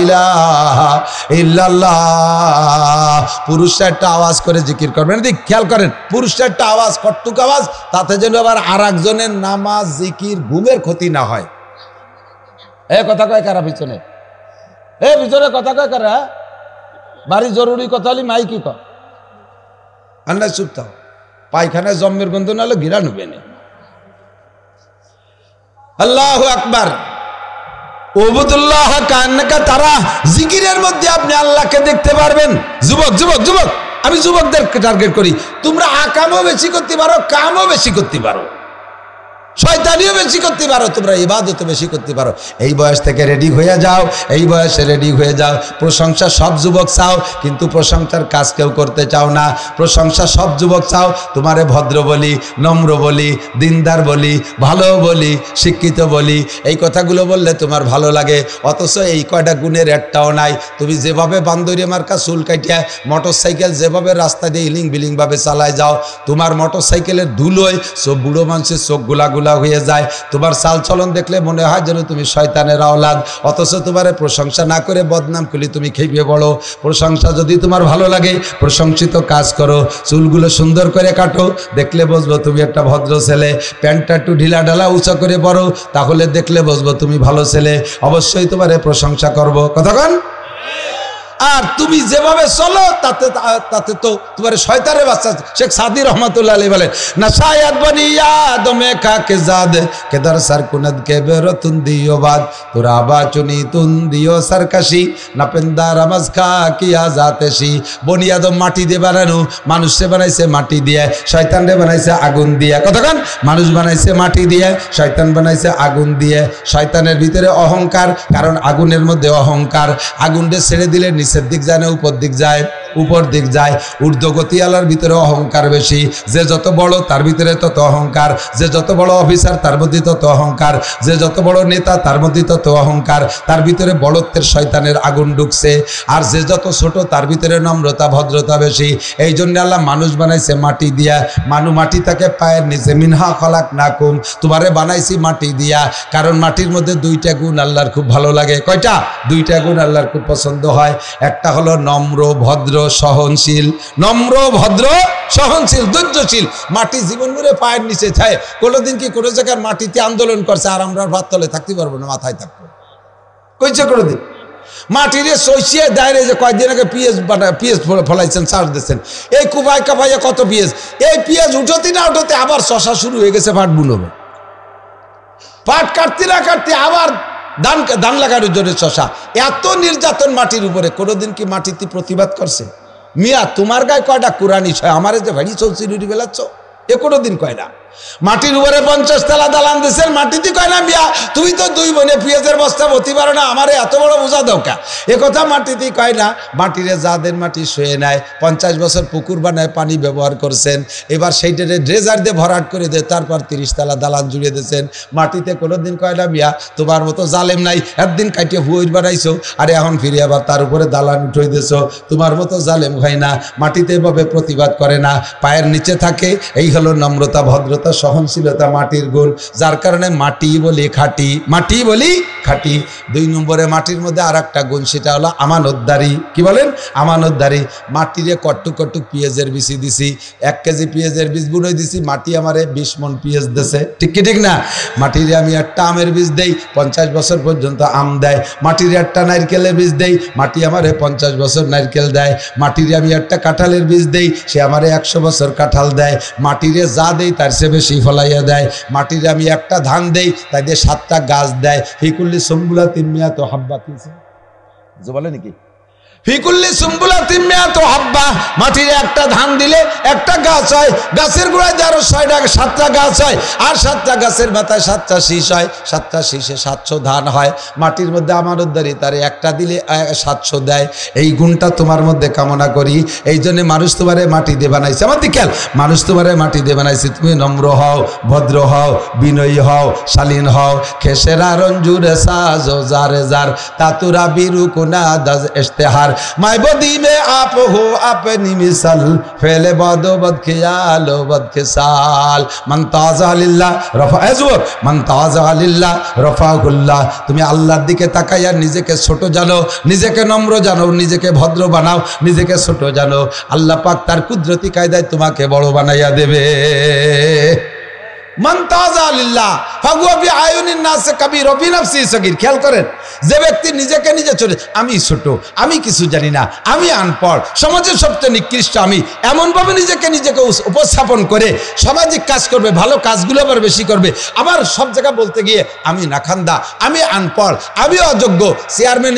ইলাহা ইল্লাল্লাহ। পুরুষরা একটা আওয়াজ করে জিকির করবেন, খেয়াল করেন, পুরুষরা একটা আওয়াজ, কট্টুক আওয়াজ, তাতে যেন আবার আর একজনের নামাজ জিকির ঘুমের ক্ষতি না হয়। এ কথা কয় কারা পিছনে? এ পিছনে কথা কয় কারা? বাড়ি জরুরি কথা হলে মাই কি কয় আন্না চুপ থাও, পায়খানায় জম্মের গন্ধ নাহলে ঘিরা নুবে না। আল্লাহু আকবার। ওবুদুল্লাহ কান্নাকা তারা, জিকিরের মধ্যে আপনি আল্লাহকে দেখতে পারবেন। যুবক যুবক যুবক, আমি যুবকদের টার্গেট করি, তোমরা আকামও বেশি করতে পারো, কামও বেশি করতে পারো, শয়তানিও বেশি করতে পারো, তোমরা ইবাদতও বেশি করতে পারো। এই বয়স থেকে রেডি হয়ে যাও, এই বয়সে রেডি হয়ে যাও। প্রশংসা সব যুবক চাও, কিন্তু প্রশংসার কাজ কেউ করতে চাও না। প্রশংসা সব যুবক চাও, তোমারে ভদ্র বলি, নম্র বলি, দিনদার বলি, ভালো বলি, শিক্ষিত বলি, এই কথাগুলো বললে তোমার ভালো লাগে। অথচ এই কয়টা গুণের একটাও নাই। তুমি যেভাবে বান্দরি মার্কা চুল কাটিয়া মোটর সাইকেল যেভাবে রাস্তা দিয়ে ইলিং বিলিং ভাবে চালায় যাও, তোমার মোটর সাইকেলের ধুলোয় সব বুড়ো মানুষের চোখ গুলা হয়ে যায়। তোমার চাল চলন দেখলে মনে হয় যেন তুমি শয়তানের আওলাদ। অথচ তোমার প্রশংসা না করে বদনাম করলে তুমি খেপে বড়। প্রশংসা যদি তোমার ভালো লাগে, প্রশংসিত কাজ করো, চুলগুলো সুন্দর করে কাটো, দেখলে বুঝবো তুমি একটা ভদ্র ছেলে। প্যান্টটা একটু ঢিলা ঢালা উঁচা করে পড়ো, তাহলে দেখলে বুঝবো তুমি ভালো ছেলে। অবশ্যই তোমার প্রশংসা করবো। কতক্ষণ? আর তুমি যেভাবে চলো তাতে তাতে তো তোমার শয়তানের বাচ্চা। শেখ সাদি রহমাতুল্লাহ আলাইহি বলেন, না শায়াদ বনি আদমে খাকে জাদ কেদার সার কুনদ কে বেরতুন দিও বাদ তোরা বাচুনি তুন দিও সরকাশি না পেন্দার আমাজ খা কিয়া জাতেশি। বনি আদম মাটি দিয়ে বানানো, মানুষে বানাইছে মাটি দিয়ে, শয়তানরে বানাইছে আগুন দিয়ে। কতক্ষণ? মানুষ বানাইছে মাটি দিয়ে, শয়তান বানাইছে আগুন দিয়ে। শয়তানের ভিতরে অহংকার, কারণ আগুনের মধ্যে অহংকার। আগুনটা ছেড়ে দিলে নিচের দিক যায় না উপর দিক যায়? উপর দিক যায়। ঊর্ধ্বগতি আলার ভিতরে অহংকার বেশি। যে যত বড় তার ভিতরে তত অহংকার, যে যত বড় অফিসার তার মধ্যে তত অহংকার, যে যত বড় নেতা তার মধ্যে তত অহংকার। তার ভিতরে বড়ত্বের শয়তানের আগুন ঢুকছে। আর যে যত ছোট তার ভিতরে নম্রতা ভদ্রতা বেশি। এই জন্য আল্লাহ মানুষ বানাইছে মাটি দিয়া। মাটি তাকে পায়ের নিচে, মিনহা খলাক নাকুম, তোমারে বানাইছি মাটি দিয়া। কারণ মাটির মধ্যে 2টা গুণ আল্লাহর খুব ভালো লাগে। কয়টা? 2টা গুণ আল্লাহর খুব পছন্দ হয়। একটা হলো নম্র ভদ্র সহনশীল। নম্র ভদ্র সহনশীল ধৈর্যশীল। মাটি জীবন ভরে পায়ের নিচে ছায়। কোনোদিন কি কোনো জায়গার মাটিতে আন্দোলন করছে আর আমরা ভাত তলে থাকতে পারবো না, মাথায় থাকবো? কইছে কোনোদিন? মাটিরে সইসিয়ে দাঁড়িয়ে যে কয়েকদিন আগে পিএস ফলাইছেন, চাষ দিচ্ছেন, এই কুপায় কাপাইয়া কত পিএস। এই পিএস উঠতে না উঠতে আবার শশা শুরু হয়ে গেছে, পাট বুনবে। পাট কাটতে না কাটতে আবার ধান লাগানোর জন্য শশা। এত নির্যাতন মাটির উপরে। কোনোদিন কি মাটিতে প্রতিবাদ করছে? মিয়া তোমার গায়ে কয়টা কোরআনি ছয়, আমার যে ভারী চলছি রুটি বেলাচ্ছ, এ কোনোদিন কয় না। মাটির উপরে 50 তলা দালান দিচ্ছেন, মাটিতে কয় না মিয়া তুমি তো 2 বোনে পেঁয়াজের বস্তা ভর্তি পারো না, আমারে এত বড় বোঝা দৌকা। এ কথা মাটিতেই কয় না। মাটিরে যাদের মাটি শুয়ে নেয়, 50 বছর পুকুর বানায় পানি ব্যবহার করছেন, এবার সেইটারে ড্রেজার দিয়ে ভরাট করে দেয়, তারপর 30 তলা দালান জুড়িয়ে দিয়েছেন। মাটিতে কোনোদিন কয় না মিয়া তোমার মতো জালেম নাই, একদিন কাটিয়ে ভুইর বানাইছো আর এখন ফিরে আবার তার উপরে দালান উঠে দিয়েছো, তোমার মতো জালেম হয় না। মাটিতে এভাবে প্রতিবাদ করে না, পায়ের নিচে থাকে। এই হলো নম্রতা ভদ্রতা আন্তরিকতা সহনশীলতা মাটির গুণ, যার কারণে মাটি বলি খাঁটি, মাটি বলি খাঁটি। 2 নম্বরে মাটির মধ্যে আর একটা গুণ, সেটা হলো আমানতদারি। কি বলেন? আমানতদারি। মাটিরে কট্টু কট্টু পেঁয়াজের বিচি দিছি, 1 কেজি পেঁয়াজের বীজ বুনই দিছি, মাটি আমারে 20 মণ পেঁয়াজ দিছে, ঠিক কি ঠিক না? মাটিরে আমি একটা আমের বীজ দেই, 50 বছর পর্যন্ত আম দেয়। মাটিরে একটা নারকেলের বীজ দেই, মাটি আমারে 50 বছর নারকেল দেয়। মাটিরে আমি একটা কাঁঠালের বীজ দেই, সে আমারে 100 বছর কাঁঠাল দেয়। মাটিরে যা দেই তার চেয়ে বেশি ফলাইয়া দেয়। মাটিরে আমি একটা ধান দেই, তাই দিয়ে 7টা গাছ দেয়। ফিকুল্লি সুম্বুলাতিন মিয়াতু হাব্বা, কি বলে নাকি? ফিকুল্লি সুম্বুলাতিন মিয়াতু হাব্বা, মাটিরে একটা ধান দিলে একটা গাছ হয়, গাছের গোড়ায় আরো 7টা গাছ হয়, আর 7টা গাছের মাথায় 7টা শীষ হয়, 7টা শীষে 700 ধান হয়। মাটির মধ্যে আমানতদারি, তারে একটা দিলে 700 দেয়। এই গুণটা তোমার মধ্যে কামনা করি। এই জন্য মানুষ তোমারে মাটি দিয়ে বানাইছে। আমার দিকে মানুষ তোমারে মাটি দিয়ে বানাইছে। তুমি নম্র হও, ভদ্র হও, বিনয়ী হও, শালীন হও। খেসেরা রঞ্জুরে সাজো জারে জার, তাতুরা বিরু কুনা দাজ ইশতেহার। माय बदी में आप हो अपनी मिसल, फेले बदो बद ख्यालो बद खिसाल। मन ताज़ा लिल्लाह रफा एजुर, मन ताज़ा लिल्लाह रफाहुल्लाह। তুমি আল্লাহর দিকে তাকাইয়া নিজেকে ছোট জানো, নিজেকে নম্র জানো, নিজেকে ভদ্র বানাও, নিজেকে ছোট জানো। আল্লাহ পাক তার কুদরতি কায়দায় তোমাকে বড় বানাইয়া দেবে। মান তাযা লিল্লাহ ফাহুয়া বিআয়ুনিন নাস কবীর ওয়া বিনফসি সগীর। খেয়াল করেন, যে ব্যক্তি নিজেকে নিজে ছোট, আমি ছোট, আমি কিছু জানি না, আমি আনপড়, সমাজের সবচেয়ে নিকৃষ্ট আমি, এমনভাবে নিজেকে উপস্থাপন করে সামাজিক কাজ করবে, ভালো কাজগুলো আবার বেশি করবে। আবার সব জায়গা বলতে গিয়ে আমি নাখান্দা, আমি আনপড়, আমি অযোগ্য। চেয়ারম্যান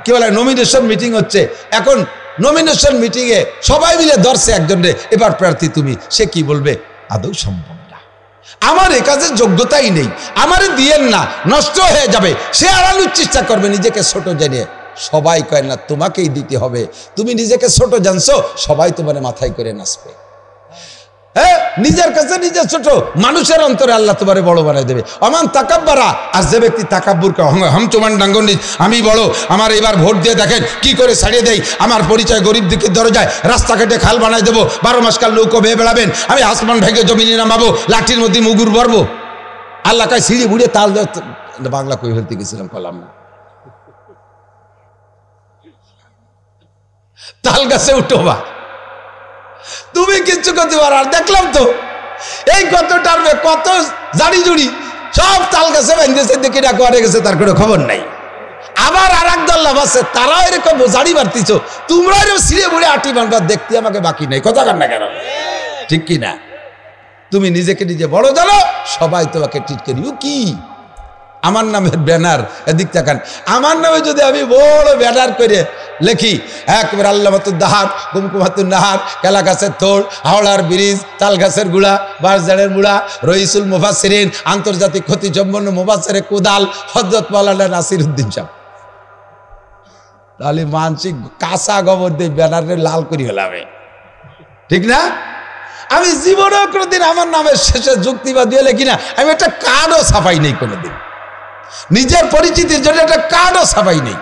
কি বলে, নমিনেশন মিটিং হচ্ছে এখন, নমিনেশন মিটিংয়ে সবাই মিলে ধরছে একজনরে, এবার প্রার্থী তুমি। সে কি বলবে? আদৌ সম্ভব, আমার এ কাজের যোগ্যতাই নেই, আমারে দিয়েন না, নষ্ট হয়ে যাবে। সে আড়ানোর চেষ্টা করবে নিজেকে ছোট জেনে। সবাই কয় না তোমাকেই দিতে হবে, তুমি নিজেকে ছোট জানছো, সবাই তোমার মাথায় করে নাচবে। হ্যাঁ, নিজের কাছে নিজে ছোট, মানুষের অন্তরে আল্লাহ তোমারে বড় বানাই দেবে। অমান তাকাব্বারা, আর যে ব্যক্তি তাকাব্বুর হাম চুমান ডাঙ্গনি, আমি বড়, আমার এবার ভোট দিয়ে দেখেন কি করে ছাড়িয়ে দেয়, আমার পরিচয় গরিব দিকে ধরে যায়, রাস্তাঘাটে খাল বানাই দেবো, 12 মাস কাল নৌকো বেয়ে বেড়াবেন, আমি আসমান ভেঙে জমিনে নামাবো, লাঠির মধ্যে মুগুর ভরবো। আল্লাহ কায় সিঁড়ি বুড়িয়ে তাল, বাংলা কই ফেলতে গেছিলাম, কলাম না, তাল গাছে উঠো বা তুমি কিচ্ছু করতে পারো। আর দেখলাম তো এই কত টার্মে কত জাড়ি জুড়ি সব তাল গাছে বেঁধেছে, দেখে ডাক হারে গেছে, তার কোনো খবর নাই। আবার আর এক দল লাভ আছে, তারাও এরকম জাড়ি বাড়তিছ, তোমরা এরকম ছিঁড়ে বুড়ে আটি বানবার দেখতে আমাকে বাকি নেই। কথা কান না কেন? ঠিক কি না? তুমি নিজেকে নিজে বড় জানো, সবাই তোমাকে ট্রিট করিও কি আমার নামের ব্যানার। এদিক তাকান, আমার নামে যদি আমি বড় ব্যানার করে লেখি, একবার আল্লামাতুদ দাহার, কুমকুমাতুন নাহার, কেলা গাছের থোড়, হাওড়ার ব্রিজ, তাল গাছের গুড়া, বাঁশঝাড়ের মুড়া, রইসুল মুফাসসিরিন, আন্তর্জাতিক খ্যাতি সম্পন্ন মুফাসসিরে কুদাল হযরত মাওলানা নাসিরউদ্দিন সাহেব, তাহলে মানসিক কাঁচা গোবর দিয়ে ব্যানারে লাল করি হলাবে, ঠিক না? আমি জীবনেও কোনোদিন আমার নামের শেষে যুক্তিবাদ দিয়ে লেখি না, আমি একটা কার্ডও ছাপাই নেই কোনোদিন, নিজের পরিচিতির জন্য একটা কার্ডও ছাপাই নেই।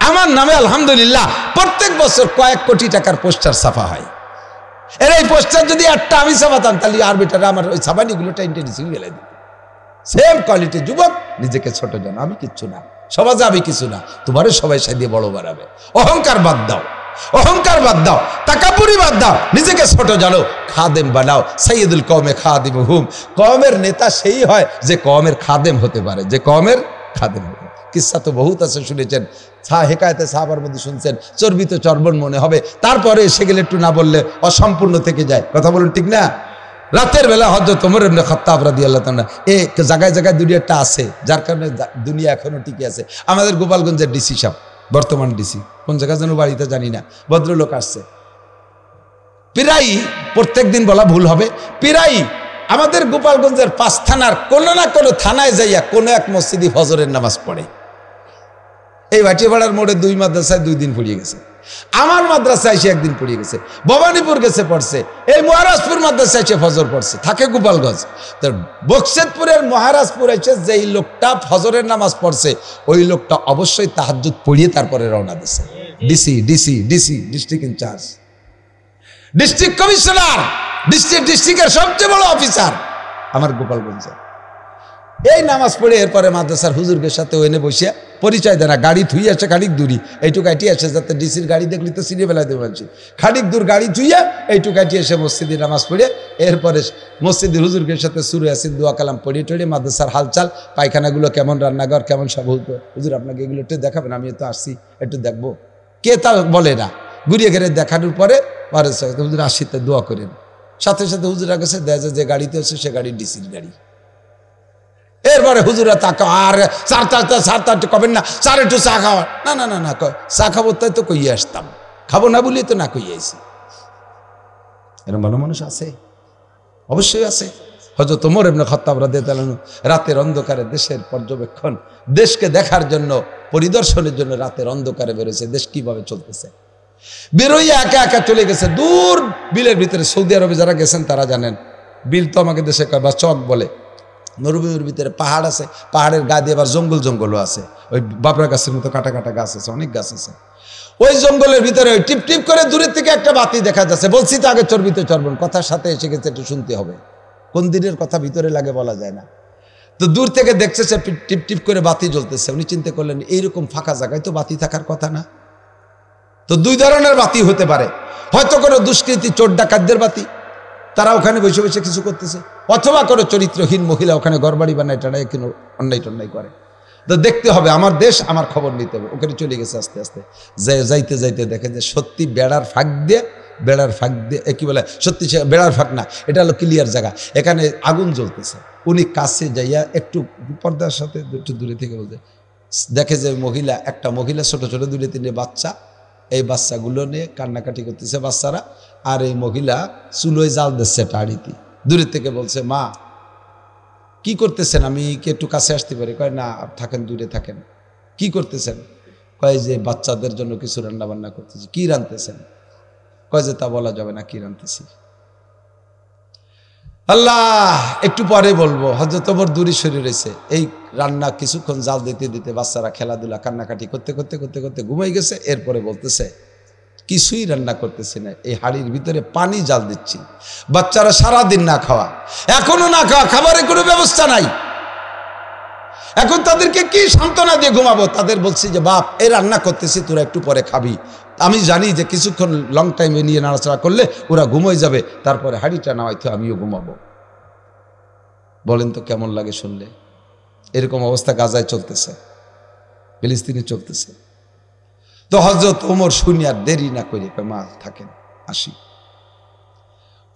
আমার নামে আলহামদুলিল্লাহ প্রত্যেক বছর কয়েক কোটি টাকার পোস্টার ছাপা হয়। এর এই পোস্টার যদি একটা আমি ছাপাতাম, তাহলে আরবিটারে আমার ওই ছাপানিগুলো টেনে গেলে দিত। সেম কোয়ালিটির যুবক, নিজেকে ছোট জানো, আমি কিচ্ছু না, সমাজে আমি কিছু না, তোমারও সবাই সাথে বড় বাড়াবে। অহংকার বাদ দাও, অহংকার বাদ দাও, তাকাব্বুরি বাদ দাও, নিজেকে ছোট জানো, খাদেম বানাও। সাইয়্যিদুল কওমে খাদিমুহুম, কওমের নেতা সেই হয় যে কওমের খাদেম হতে পারে, যে কওমের খাদেম হতে পারে। কিসসা তো বহুত আছে, শুনেছেন, হেকায়েতে সাহাবার মধ্যে শুনছেন, চর্বিত চর্বণ মনে হবে, তারপরে এসে গেলে একটু না বললে অসম্পূর্ণ থেকে যায়। কথা বলুন, ঠিক না? রাতের বেলা হযরত ওমর ইবনে খাত্তাব রাদিয়াল্লাহু তাআলা এই জায়গায় জায়গায় দুনিয়াটা আছে, যার কারণে দুনিয়া এখনো টিকে আছে। আমাদের গোপালগঞ্জের ডিসি সাহেব, বর্তমান ডিসি, কোন জায়গা যেন বাড়িতে জানি না, ভদ্রলোক আসছে প্রায়, প্রত্যেক দিন বলা ভুল হবে, প্রায় আমাদের গোপালগঞ্জের 5 থানার কোনো না কোনো থানায় যাইয়া কোনো এক মসজিদে ফজরের নামাজ পড়ে। এই ভাটিয়াপাড়ার মোড়ে 2 মাদ্রাসায় 2 দিন পড়িয়ে গেছে, আমার মাদ্রাসায় এসে 1 দিন পড়িয়ে গেছে, ভবানীপুর গেছে পড়ছে, এই মহারাজপুর মাদ্রাসায় এসে ফজর পড়ছে, থাকে গোপালগঞ্জ। তো বকশেদপুরের মহারাজপুর এসে যেই লোকটা ফজরের নামাজ পড়ছে, ওই লোকটা অবশ্যই তাহাজ্জুদ পড়িয়ে তারপরে রওনা দিচ্ছে। DC DC DC district in charge, district commissioner, ডিস্ট্রিক্টের সবচেয়ে বড় অফিসার, আমার গোপালগঞ্জে। এই নামাজ পড়ে এরপরে মাদ্রাসার হুজুরদের সাথে ওইনে বসিয়া পরিচয় দেয় না, গাড়ি থুই আসে খানিক দূরি, এইটুকু কাটি আসে, যাতে ডিসির গাড়ি দেখলি তো সিরিয়ে বেলা দেবে মানছি, খানিক দূর গাড়ি থুইয়া এইটুকু কাটি এসে মসজিদে নামাজ পড়ে এরপরে মসজিদের হুজুরদের সাথে সুরে আসিন দোয়া কালাম পড়িয়ে টড়িয়ে মাদ্রাসার হালচাল, পায়খানাগুলো কেমন, রান্নাঘর কেমন, সব হুজুর আপনাকে এগুলো একটু দেখাবেন, আমি তো আসছি একটু দেখবো, কে তা বলে না। ঘুরিয়ে ঘেরে দেখানোর পরে হুজুর আসিতে দোয়া করেন, সাথে সাথে হুজুরা কাছে দেয় যে গাড়িতে আছে সে গাড়ি ডিসির গাড়ি। এরপরে হুজুরা তাকে আর স্যার কবেন না, স্যার একটু চা খাওয়া, না না না না চা খাবো তাই তো কইয়ে আসতাম, খাবো না বলি তো না কইয়ে আইছি। এরকম ভালো মানুষ আছে, অবশ্যই আছে। হযরত ওমর ইবনে খাত্তাব রাদিয়াল্লাহু আনহু রাতের অন্ধকারে দেশের পর্যবেক্ষণ, দেশকে দেখার জন্য, পরিদর্শনের জন্য রাতের অন্ধকারে বেরোছে, দেশ কিভাবে চলতেছে। বেরোইয়া একা একা চলে গেছে দূর বিলের ভিতরে। সৌদি আরবে যারা গেছেন তারা জানেন, বিল তো আমাকে দেশে কয় বা চক বলে, মরুভূমির ভিতরে পাহাড় আছে, পাহাড়ের গা দিয়ে আবার জঙ্গলও আছে, ওই বাবরা গাছের মতো কাটা কাটা গাছ আছে, অনেক গাছ আছে। ওই জঙ্গলের ভিতরে ওই টিপ টিপ করে দূরের থেকে একটা বাতি দেখা যাচ্ছে। বলছি তো আগে চর্বিতে চর্বণ, কথার সাথে এসে গেছে, একটু শুনতে হবে, কোন দিনের কথা ভিতরে লাগে বলা যায় না। তো দূর থেকে দেখছে সে টিপ টিপ করে বাতি জ্বলতেছে। উনি চিন্তা করলেন এইরকম ফাঁকা জায়গায় তো বাতি থাকার কথা না। তো দুই ধরনের বাতি হতে পারে, হয়তো কোনো দুষ্কৃতী চোর ডাকাতদের বাতি, তারা ওখানে বসে বসে কিছু করতেছে, অথবা কোনো চরিত্রহীন মহিলা ওখানে ঘরবাড়ি বানায় টানায় কিনো অন্যায় টন্যায় করে। তো দেখতে হবে, আমার দেশ, আমার খবর নিতে হবে। ওখানে চলে গেছে আস্তে আস্তে, যাইতে যাইতে দেখে যে সত্যি বেড়ার ফাঁক দিয়ে কি বলে, সত্যি বেড়ার ফাঁক না, এটা হলো ক্লিয়ার জায়গা, এখানে আগুন জ্বলতেছে। উনি কাছে যাইয়া একটু পর্দার সাথে একটু দূরে থেকে বলতে দেখে যে একটা মহিলা ছোট ছোট 2-3 বাচ্চা, এই বাচ্চাগুলো নিয়ে কান্নাকাটি করতেছে বাচ্চারা, আর এই মহিলা চুলোয় জাল দিচ্ছে টাড়িতে। দূরের থেকে বলছে, মা কি করতেছেন, আমি কি একটু কাছে আসতে পারি? কয় না, থাকেন, দূরে থাকেন। কি করতেছেন? কয় যে বাচ্চাদের জন্য কিছু রান্না বান্না করতেছি। কি রান্নতেছেন? কয় যে তা বলা যাবে না কি রান্নতেছি। আল্লাহ, একটু পরে বলবো। হযরত ওমর দূরে সরে রয়েছে। এই রান্না কিছুক্ষণ জাল দিতে দিতে বাচ্চারা খেলাধুলা কান্নাকাটি করতে করতে করতে করতে ঘুমাই গেছে। এরপরে বলতেছে, কিছুই রান্না করতেছি না, এই হাড়ির ভিতরে পানি জাল দিচ্ছি। বাচ্চারা সারাদিন না খাওয়া, এখনো না খাওয়া, খাবারের কোনো ব্যবস্থা নাই। এখন তাদেরকে কি সান্ত্বনা দিয়ে ঘুমাবো? তাদের বলছি যে বাপ, এই রান্না করতেছি, তোরা একটু পরে খাবি। আমি জানি যে কিছুক্ষণ লং টাইমে নিয়ে নাড়াচাড়া করলে ওরা ঘুমোয় যাবে, তারপরে হাড়িটা নামাইতে আমিও ঘুমাবো। বলেন তো কেমন লাগে শুনলে? এরকম অবস্থা গাজায় চলতেছে, ফিলিস্তিনে চলতেছে। তো হযরত ওমর শুনি আর দেরি না করে মা থাকেন, আসি।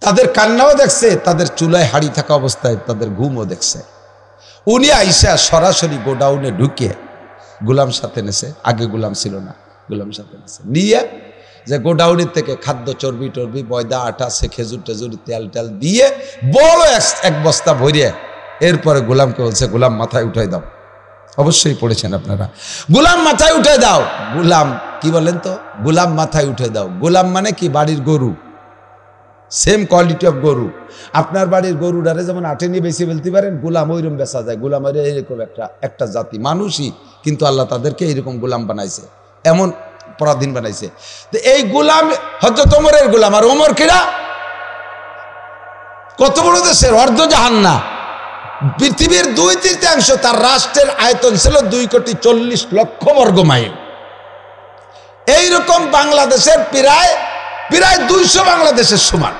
তাদের কান্নাও দেখছে, তাদের চুলায় হাড়ি থাকা অবস্থায় তাদের ঘুমও দেখছে। উনি আইসা সরাসরি গোডাউনে ঢুকে গোলাম সাথে নেছে, আগে গোলাম ছিল না, গোলাম সাথে নেছে, নিয়ে যে গোডাউনের থেকে খাদ্য, চর্বি টর্বি, ময়দা, আটা, সে খেজুর টেজুর, তেল টেল দিয়ে বড় এক বস্তা ভরিয়ে এরপরে গোলামকে বলছে, গোলাম মাথায় উঠাই দাও। অবশ্যই পড়েছেন আপনারা, গোলাম মাথায় উঠে দাও। গোলাম কি বলেন তো? গোলাম মাথায় উঠে দাও। গোলাম মানে কি? বাড়ির গরু, সেম কোয়ালিটি অফ গরু। আপনার বাড়ির গরুটারে যেমন আটে নিয়ে বেশি ফেলতে পারেন, গোলাম ওইরকম বেচা যায়। গোলাম এরকম একটা জাতি, মানুষই, কিন্তু আল্লাহ তাদেরকে এইরকম গোলাম বানাইছে, এমন পরাধীন বানাইছে। তো এই গোলাম হযরত ওমরের গোলাম। আর ওমর কিরা কত বড় দেশের অর্ধ জাহান্না, পৃথিবীর 2/3 তার রাষ্ট্রের আয়তন ছিল 2,40,00,000 বর্গ মাইল। এইরকম বাংলাদেশের প্রায় 200 বাংলাদেশের সমান।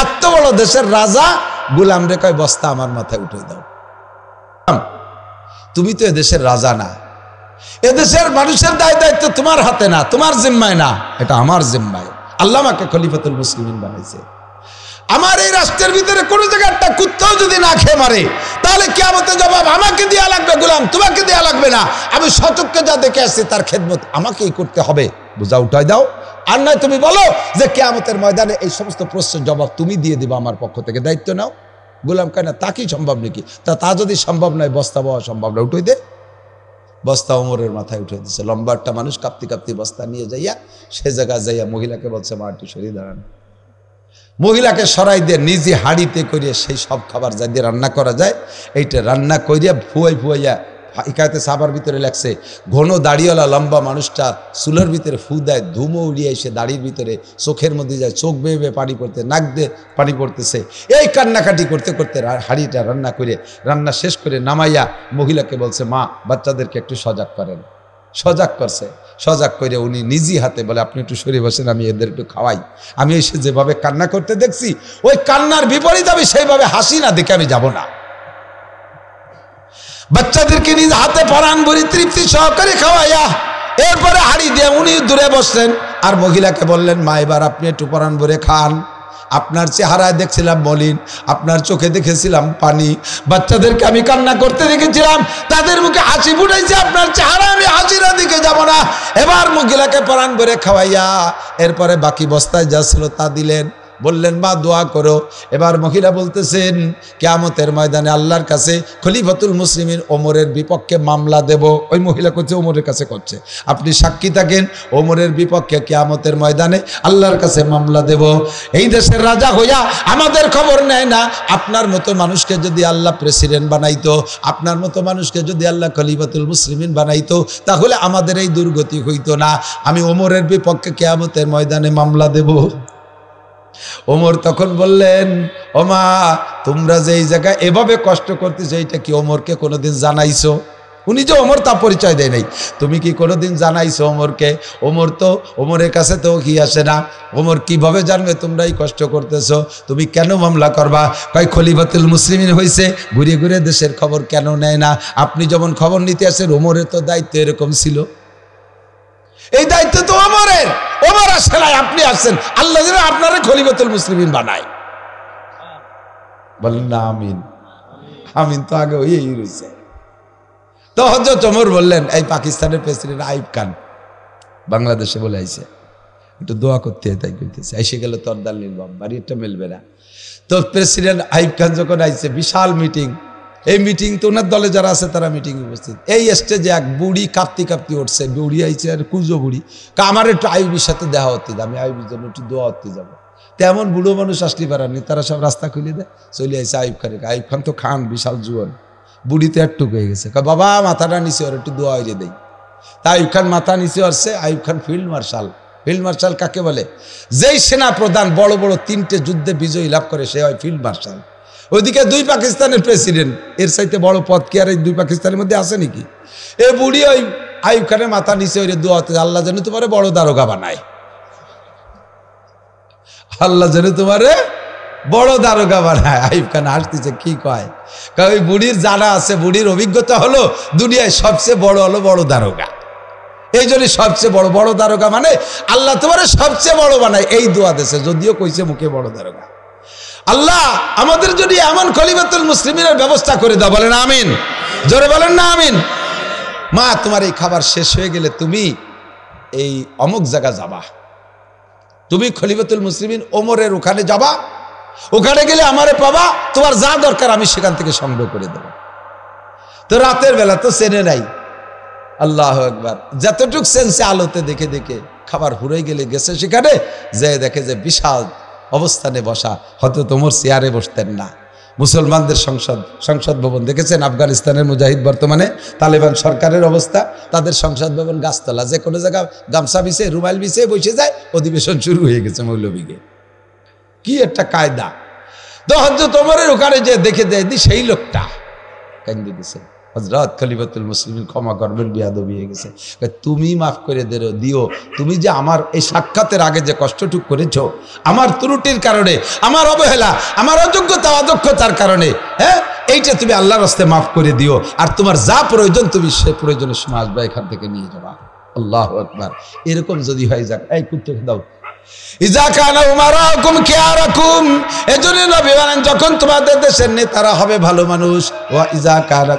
এত বড় দেশের রাজা গোলাম রে কয়, বস্তা আমার মাথায় উঠে দাও। তুমি তো এদেশের রাজা না, এদেশের মানুষের দায় দায়িত্ব তোমার হাতে না, তোমার জিম্মায় না, এটা আমার জিম্মায়। আল্লাহ আমাকে খলিফাতুল মুসলিমিন বানাইছে। আমার এই রাষ্ট্রের ভিতরে কোন জায়গায় একটা কুত্তাও যদি না খেয়ে মারে, তাহলে কিয়ামতের জবাব আমাকে দেয়া লাগবে, গোলাম তোমাকে দেয়া লাগবে না। আমি সচক্ষে যা দেখে আসছি তার খেদমত আমাকেই করতে হবে। বোঝা উঠাই দাও। আর নয় তুমি বলো যে কিয়ামতের ময়দানে এই সমস্ত প্রশ্নের জবাব তুমি দিয়ে দিবা, আমার পক্ষ থেকে দায়িত্ব নাও। গোলাম কেন, তা কি সম্ভব নাকি? তা যদি সম্ভব নয়, বস্তা বওয়া সম্ভব না, উঠে দে। বস্তা ওমরের মাথায় উঠে দিচ্ছে। লম্বা একটা মানুষ কাঁপতে কাঁপতে বস্তা নিয়ে যাইয়া সে জায়গা যাইয়া মহিলাকে বলছে, মা একটু সরিয়ে দাঁড়ান। মহিলাকে সরাই দিয়ে নিজে হাড়িতে করিয়া সেই সব খাবার যা দিয়ে রান্না করা যায়, এইটা রান্না করিয়া ফুয়াইয়া হিকায়াতে সাহাবার ভিতরে লেখছে, ঘন দাড়িওয়ালা লম্বা মানুষটা চুলার ভিতরে ফু দেয়, ধুমো উড়িয়ে এসে দাড়ির ভিতরে চোখের মধ্যে যায়, চোখ বেয়ে বেয়ে পানি পড়তে, নাক দিয়ে পানি পড়তেছে। এই কান্নাকাটি করতে করতে হাঁড়িটা রান্না করে, রান্না শেষ করে নামাইয়া মহিলাকে বলছে, মা বাচ্চাদেরকে একটু সজাগ করেন। সজাগ করছে, সজাগ করে উনি নিজি হাতে বলে, আপনি একটু সরে বসেন, আমি এদের একটু খাওয়াই। আমি এসে যেভাবে কান্না করতে দেখছি, ওই কান্নার বিপরীত আমি সেইভাবে হাসি না দেখে আমি যাব না। বাচ্চাদেরকে নিজ হাতে পরাণ ভরি তৃপ্তি সহকারে খাওয়াইয়া এরপরে হাড়ি দিয়ে উনি দূরে বসলেন, আর মহিলাকে বললেন, মা এবার আপনি একটু পরাণ ভরে খান। আপনার চেহারায় দেখছিলাম মলিন, আপনার চোখে দেখেছিলাম পানি, বাচ্চাদেরকে আমি কান্না করতে দেখেছিলাম, তাদের মুখে হাসি ফুটাইছে, আপনার চেহারা আমি হাসিরা দিকে যাব না। এবার মহিলাকে পরাণ ভরে খাওয়াইয়া এরপরে বাকি বস্তায় যা ছিল তা দিলেন, বললেন, মা দোয়া করো। এবার মহিলা বলতেছেন, কিয়ামতের ময়দানে আল্লাহর কাছে খলিফাতুল মুসলিমিন ওমরের বিপক্ষে মামলা দেব। ওই মহিলা করছে, ওমরের কাছে করছে, আপনি সাক্ষী থাকেন, ওমরের বিপক্ষে কিয়ামতের ময়দানে আল্লাহর কাছে মামলা দেব। এই দেশের রাজা হইয়া আমাদের খবর নেয় না। আপনার মতো মানুষকে যদি আল্লাহ প্রেসিডেন্ট বানাইতো, আপনার মতো মানুষকে যদি আল্লাহ খলিফাতুল মুসলিমিন বানাইতো, তাহলে আমাদের এই দুর্গতি হইতো না। আমি ওমরের বিপক্ষে কিয়ামতের ময়দানে মামলা দেব। ওমর তখন বললেন, ওমা তোমরা যে এই জায়গায় এভাবে কষ্ট করতেছো, এইটা কি ওমরকে কোনোদিন জানাইছো? উনি যে ওমর তা পরিচয় দেয় নাই, তুমি কি কোনোদিন জানাইছো ওমরকে? ওমর তো, ওমরের কাছে তো কি আসে না, ওমর কিভাবে জানবে তোমরাই কষ্ট করতেছো? তুমি কেন মামলা করবা? কয় খলিফাতুল মুসলিমিন হয়েছে, ঘুরে ঘুরে দেশের খবর কেন নেয় না? আপনি যেমন খবর নিতে আসেন, ওমরের তো দায়িত্ব এরকম ছিল। এই দায়িত্ব তো ওমরের, ওমর আসে নাই, আপনি আসছেন, আল্লাহ যেন আপনারা খলিফাতুল মুসলিমিন বানায়। বলেন না আমিন। আমিন তো আগে ওই রয়েছে। তো হযরত ওমর বললেন, এই পাকিস্তানের প্রেসিডেন্ট আইয়ুব খান বাংলাদেশে বলে আইছে, একটু দোয়া করতে, তাই কইতেছে। এসে গেল তরদাল নির্বাম, বাড়িটা মিলবে না। তো প্রেসিডেন্ট আইয়ুব খান যখন আইছে, বিশাল মিটিং, এই মিটিং তো ওনার দলে যারা আছে তারা মিটিং উপস্থিত। এই স্টেজে এক বুড়ি কাঁপতি কাঁপতি উঠছে, বুড়ি আইছে আর কুজো বুড়ি, আমার একটু আইয়ুবের সাথে দেখা হতে, আমি আইয়ুবের জন্য একটু দোয়া হতে যাবো। তেমন বুড়ো মানুষ আসতে পারেননি, তারা সব রাস্তা খুলে দেয়, চলে আইছে আইয়ুব খানের। আইয়ুব খান তো খান, বিশাল জুয়ান, বুড়ি তো একটুক হয়ে গেছে, বাবা মাথাটা নিচে ওর একটু দোয়া হইরে দেয়। তা আইয়ুব খান মাথা নিচে আসছে। Ayub Khan field marshal. Field marshal কাকে বলে? যেই সেনা প্রধান বড় বড় 3টে যুদ্ধে বিজয়ী লাভ করে, সে হয় ফিল্ড মার্শাল। ওইদিকে 2 পাকিস্তানের প্রেসিডেন্ট, এর চাইতে বড় পদ কি আর এই 2 পাকিস্তানের মধ্যে আছে নাকি? এ বুড়ি ওই আইয়ুব খানের মাথা নিচে ওই দোয়া হতে, আল্লাহ যেন তোমারে বড় দারোগা বানায়, আল্লাহ যেন তোমারে বড় দারোগা বানায়। আইয়ুব খান হাসতেছে, কি কয়? ওই বুড়ির জানা আছে, বুড়ির অভিজ্ঞতা হলো দুনিয়ায় সবচেয়ে বড় হলো বড় দারোগা। এই জন্য সবচেয়ে বড় বড় দারোগা মানে আল্লাহ তোমারে সবচেয়ে বড় বানায়, এই দোয়া দেশে, যদিও কইছে মুখে বড় দারোগা। আল্লাহ আমাদের যদি এমন খলিফাতুল মুসলিমিনের ব্যবস্থা করে দাও, বলেন আমিন, জোরে বলেন না আমিন। মা তোমার এই খাবার শেষ হয়ে গেলে তুমি এই অমুক জায়গা যাবা, তুমি খলিফাতুল মুসলিমিন ওমরের ওখানে যাবা, ওখানে গেলে আমারে পাবা, তোমার যা দরকার আমি সেখান থেকে সংগ্রহ করে দেব। তো রাতের বেলা তো চেনে নাই, আল্লাহু আকবার, যতটুক সেন্সে আলোতে দেখে দেখে খাবার হুড়ে গেলে গেছে সেখানে, যে দেখে যে বিশাল অবস্থানে বসা, হয়তো তোমার চেয়ারে বসতেন না। মুসলমানদের সংসদ ভবন দেখেছেন? আফগানিস্তানের মুজাহিদ বর্তমানে তালেবান সরকারের অবস্থা, তাদের সংসদ ভবন গাছতলা, যে কোনো জায়গায় গামছা বিছে রুমাল বিছে বসে যায়, অধিবেশন শুরু হয়ে গেছে মৌলবীকে। কি একটা কায়দা! তো হযরত ওমরের ওখানে যে দেখে দেয় সেই লোকটা কান্দে দিছে, হযরত খলিফাতুল মুসলিমিন ক্ষমা করবেন, বিয়াদবি হয়ে গেছে, তুমি মাফ করে দিও, তুমি যে আমার এই সাক্ষাতের আগে যে কষ্টটুক করেছো, আমার ত্রুটির কারণে, আমার অবহেলা, আমার অযোগ্যতা অদক্ষতার কারণে, হ্যাঁ, এইটা তুমি আল্লাহর রাস্তে মাফ করে দিও, আর তোমার যা প্রয়োজন তুমি সে প্রয়োজনের সময় আসবা, এখান থেকে নিয়ে যাবা। আল্লাহু আকবার। এরকম যদি হয় যাক, এই কুত্তকে দাও, ইজা কানা উমারাকুম খিয়ারাকুম, এজন্য নবী বলেন যখন তোমাদের দেশের নেতারা হবে ভালো মানুষ, ওয়া ইজা কানা,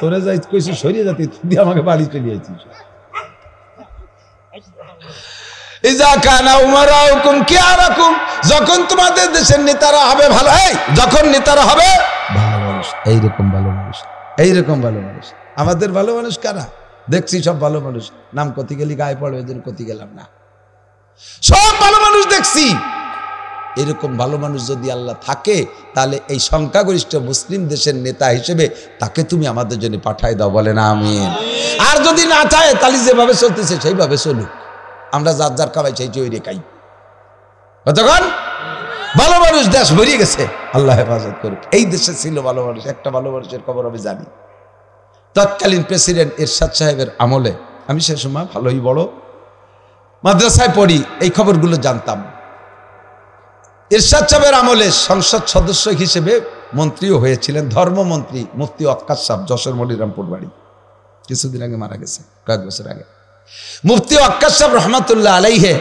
তোরে যাই কইছিস সরিয়ে যাতি, তুই আমাকে বাড়ি চলে আইছিস। ইজা কানা উমারাকুম খিয়ারাকুম, যখন তোমাদের দেশের নেতারা হবে ভালো, এই যখন নেতারা হবে ভালো মানুষ, এইরকম ভালো মানুষ, এইরকম ভালো মানুষ। আমাদের ভালো মানুষ কারা? দেখছি সব ভালো মানুষ, নাম কতি গেলি গায়ে পড়ে, এদের কতি গেলাম না, সব ভালো মানুষ দেখছি। এরকম ভালো মানুষ যদি আল্লাহ থাকে তাহলে এই সংখ্যাগরিষ্ঠ মুসলিম দেশের নেতা হিসেবে তাকে তুমি আমাদের জন্য পাঠায় দাও, বলেন আমিন। আর যদি না চায় তাহলে যেভাবে চলতেছে সেইভাবে চলুক, আমরা যার যার কামাই চাই চৈরে খাই। কতক্ষণ ভালো মানুষ দেশ ভরিয়ে গেছে, আল্লাহ হেফাজত করুক। এই দেশে ছিল ভালো মানুষ, একটা ভালো মানুষের খবর আমি জানি। তৎকালীন প্রেসিডেন্ট এরশাদ সাহেবের আমলে, আমি সে সময় ভালোই বড় মাদ্রাসায় পড়ি, এই খবরগুলো জানতাম। এরশাদ সাহেবের আমলে সংসদ সদস্য হিসেবে মন্ত্রীও হয়েছিলেন ধর্মমন্ত্রী মুফতি ওয়াক্কাস সাহেব, যশোর মনিরামপুর বাড়ি, কিছুদিন আগে মারা গেছে, কয়েক বছর আগে। মুফতি ওয়াক্কাস সাহেব রহমাতুল্লাহ আলাইহে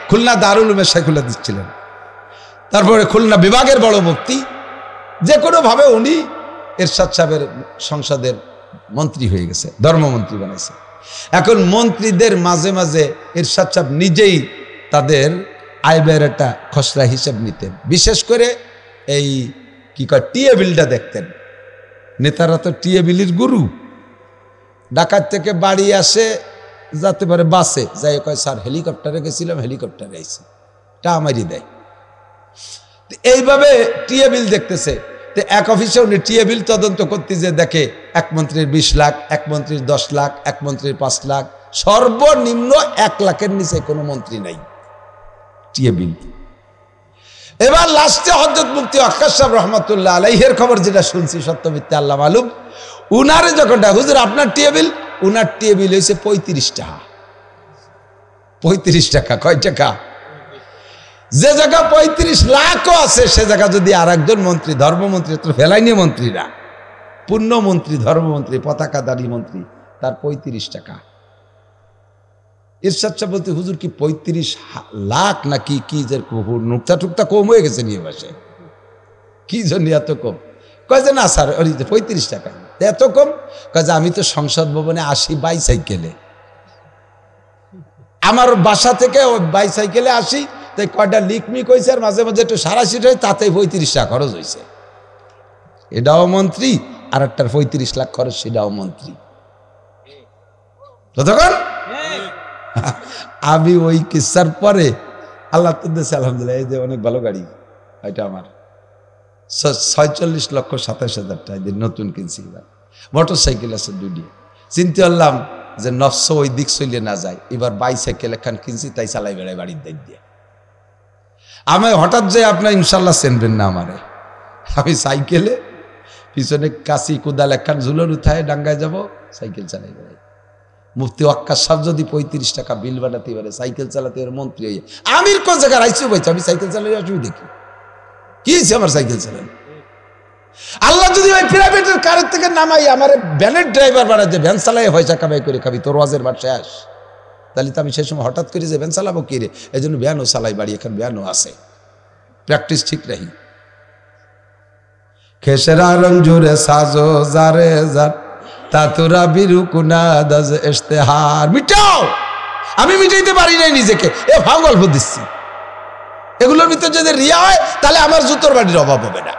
খুলনা দারুল উলুমে শাইখুল হাদিস ছিলেন। তারপরে খুলনা বিভাগের বড় মুফতি, যে কোনোভাবে উনি এরশাদ সাহেবের সংসদের মন্ত্রী হয়ে গেছে, ধর্মমন্ত্রী বানাইছে। এখন মন্ত্রীদের মাঝে মাঝে এরশাদ সাহেব নিজেই তাদের আয় ব্যয়ের একটা খসড়া হিসাব নিতেন। বিশেষ করে এই কি কয় টিএ বিলটা দেখতেন। নেতারা তো টিএ বিলির গুরু। ঢাকা থেকে বাড়ি আসে যাতে পারে বাসে যাই, কয় স্যার হেলিকপ্টারে গেছিলাম, হেলিকপ্টারে আইছি, টা আমারই দেয়। এইভাবে টিএ বিল দেখতেছে। তো এক অফিসে উনি টিএ বিল তদন্ত করতে যে দেখে এক মন্ত্রীর 20 লাখ, এক মন্ত্রীর 10 লাখ, এক মন্ত্রীর 5 লাখ, সর্বনিম্ন 1 লাখের নিচে কোনো মন্ত্রী নাই টিএ বিল। এবার লাস্টে হযরত মুফতি ওয়াক্কাস সাহেব রহমাতুল্লাহ আলাইহির খবর যেটা শুনছি, সত্য মিথ্যা আল্লাহ মালুম, উনারে যখন হুজুর আপনার টিএ বিল, উনার টিএ বিল হয়েছে 35 টাকা। 35 টাকা কয় টাকা? যে জায়গা 35 লাখও আছে সে জায়গা যদি আর একজন মন্ত্রী, ধর্মমন্ত্রী, তো ফেলাইনি মন্ত্রীরা, পূর্ণমন্ত্রী, ধর্মমন্ত্রী, পতাকাধারী মন্ত্রী, তার 35 টাকা। এরশাদ সাহেব বলতে হুজুর কি 35 লাখ নাকি কি যে নুকতা টুকতা কম হয়ে গেছে নিয়ে বসে, কি জন্য এত কম? কয় যে না স্যার ওই 35 টাকা এত কম। কয় যে আমি তো সংসদ ভবনে আসি বাইসাইকেলে, আমার বাসা থেকে ওই বাইসাইকেলে আসি, তাই কয়টা লিকমিক হয়েছে আর মাঝে মাঝে একটু সারা সিট হয়, তাতে 35 টাকা খরচ হয়েছে। এটাও মন্ত্রী, আর একটার 35 লাখ খরচ, সেটাও মন্ত্রী। ততক্ষণ আমি ওই কিসার পরে আল্লাহ তো দেশে আলহামদুলিল্লাহ এই যে অনেক ভালো গাড়ি, এটা আমার 46,27,000 টাকা দিয়ে নতুন কিনছি। এবার মোটর সাইকেল আছে 2টি। চিন্তা করলাম যে নফস ওই দিক চলে না যায়, এবার বাইসাইকেল একখান কিনছি, তাই চালাই বেড়াই বাড়ির দিক দিয়ে। আমি হঠাৎ যে আপনার ইনশাল্লাহ চেনবেন না আমারে, আমি সাইকেলে পিছনে কাশি কোদাল একখান ঝুলোর উঠায় ডাঙ্গায় যাব, সাইকেল চালাই বেড়াই। মুফতি ওয়াক্কাস সাহেব যদি 35 টাকা বিল বানাতে পারে, সাইকেল চালাতে পারে মন্ত্রী হয়ে, আমির কোন জায়গায় আইসি বলছি, আমি সাইকেল চালাই আসবি দেখি কি হয়েছে আমার সাইকেল চালানো। আল্লাহ যদি ওই প্রাইভেটের কারের থেকে নামাই আমার ভ্যানের ড্রাইভার বানাতে, ভ্যান চালাই পয়সা কামাই করে খাবি, তোর ওয়াজের বাদ শেষ, তাহলে তো আমি সেই সময় হঠাৎ করে যে ভ্যান চালাবো কি রে, এই জন্য ভ্যানও চালাই বাড়ি, এখন ভ্যানও আছে, প্র্যাকটিস ঠিক রাহি। খেসেরা রঞ্জুরে সাজো জারে জার তাতুরা বিরুকুনা দাজ ইশতেহার, মিটাও। আমি মিটাইতে পারি নাই নিজেকে, এ ভাব গল্প দিচ্ছি। এগুলোর ভিতরে যদি রিয়া হয় তাহলে আমার জুতোর বাড়ির অভাব হবে না।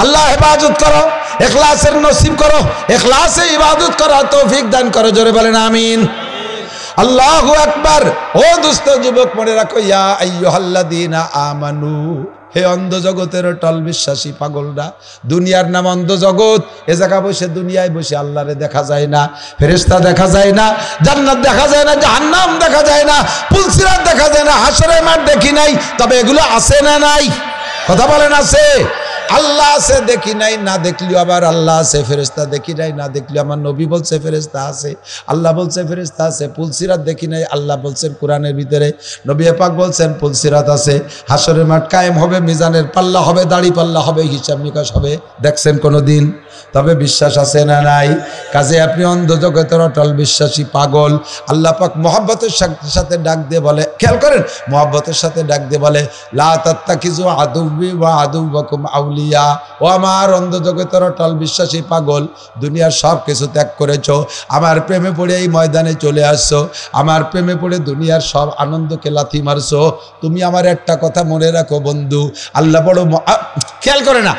আল্লাহ ইবাদত করো, ইখলাসের নসিব করো, ইখলাসে ইবাদত করার তৌফিক দান করো, জোরে বলেন আমিন। আল্লাহু আকবার। ও দুস্থ যুবক মনে রাখো, ইয়া আইয়ুহাল্লাযীনা আমানু, হে অন্ধ জগতের টল বিশ্বাসী পাগলরা, দুনিয়ার নাম অন্ধ জগৎ। এ জায়গা বসে দুনিয়ায় বসে আল্লাহরে দেখা যায় না, ফেরেশতা দেখা যায় না, জান্নাত দেখা যায় না, জাহান্নাম দেখা যায় না, পুলসিরাত দেখা যায় না, হাশরের মাঠ দেখি নাই, তবে এগুলো আছে না নাই? কথা বলেন আছে? আল্লাহ আছে, দেখি নাই, না দেখলিও আবার আল্লাহ আছে। ফেরেশতা দেখি নাই, না দেখলিও আমার নবী বলছে ফেরেশতা আছে, আল্লাহ বলছে ফেরেশতা আছে। পুলসিরাত দেখি নাই, আল্লাহ বলছেন কোরআনের ভিতরে, নবী পাক বলছেন পুলসিরাত আছে। হাশরের মাঠ কায়েম হবে, মিজানের পাল্লা হবে, দাড়ি পাল্লা হবে, হিসাব নিকাশ হবে, দেখছেন কোনোদিন? তবে বিশ্বাস আছে না নাই? কাজে আপনি অন্ধ জগতের অটল বিশ্বাসী পাগল। আল্লাহ পাক মহব্বতের সাথে ডাক দিয়ে বলে, খেয়াল করেন, মহব্বতের সাথে ডাক দিয়ে বলে, লা তাত্তাকিজু আদুব্বি ওয়া আদুব্বাকুম আউলিয়া। ও আমার অন্ধ জগতের অটল বিশ্বাসী পাগল, দুনিয়ার সব কিছু ত্যাগ করেছো, আমার প্রেমে পড়ে এই ময়দানে চলে আসছো, আমার প্রেমে পড়ে দুনিয়ার সব আনন্দকে লাথি মারছো। তুমি আমার একটা কথা মনে রাখো বন্ধু, আল্লাহ বড় খেয়াল করে না,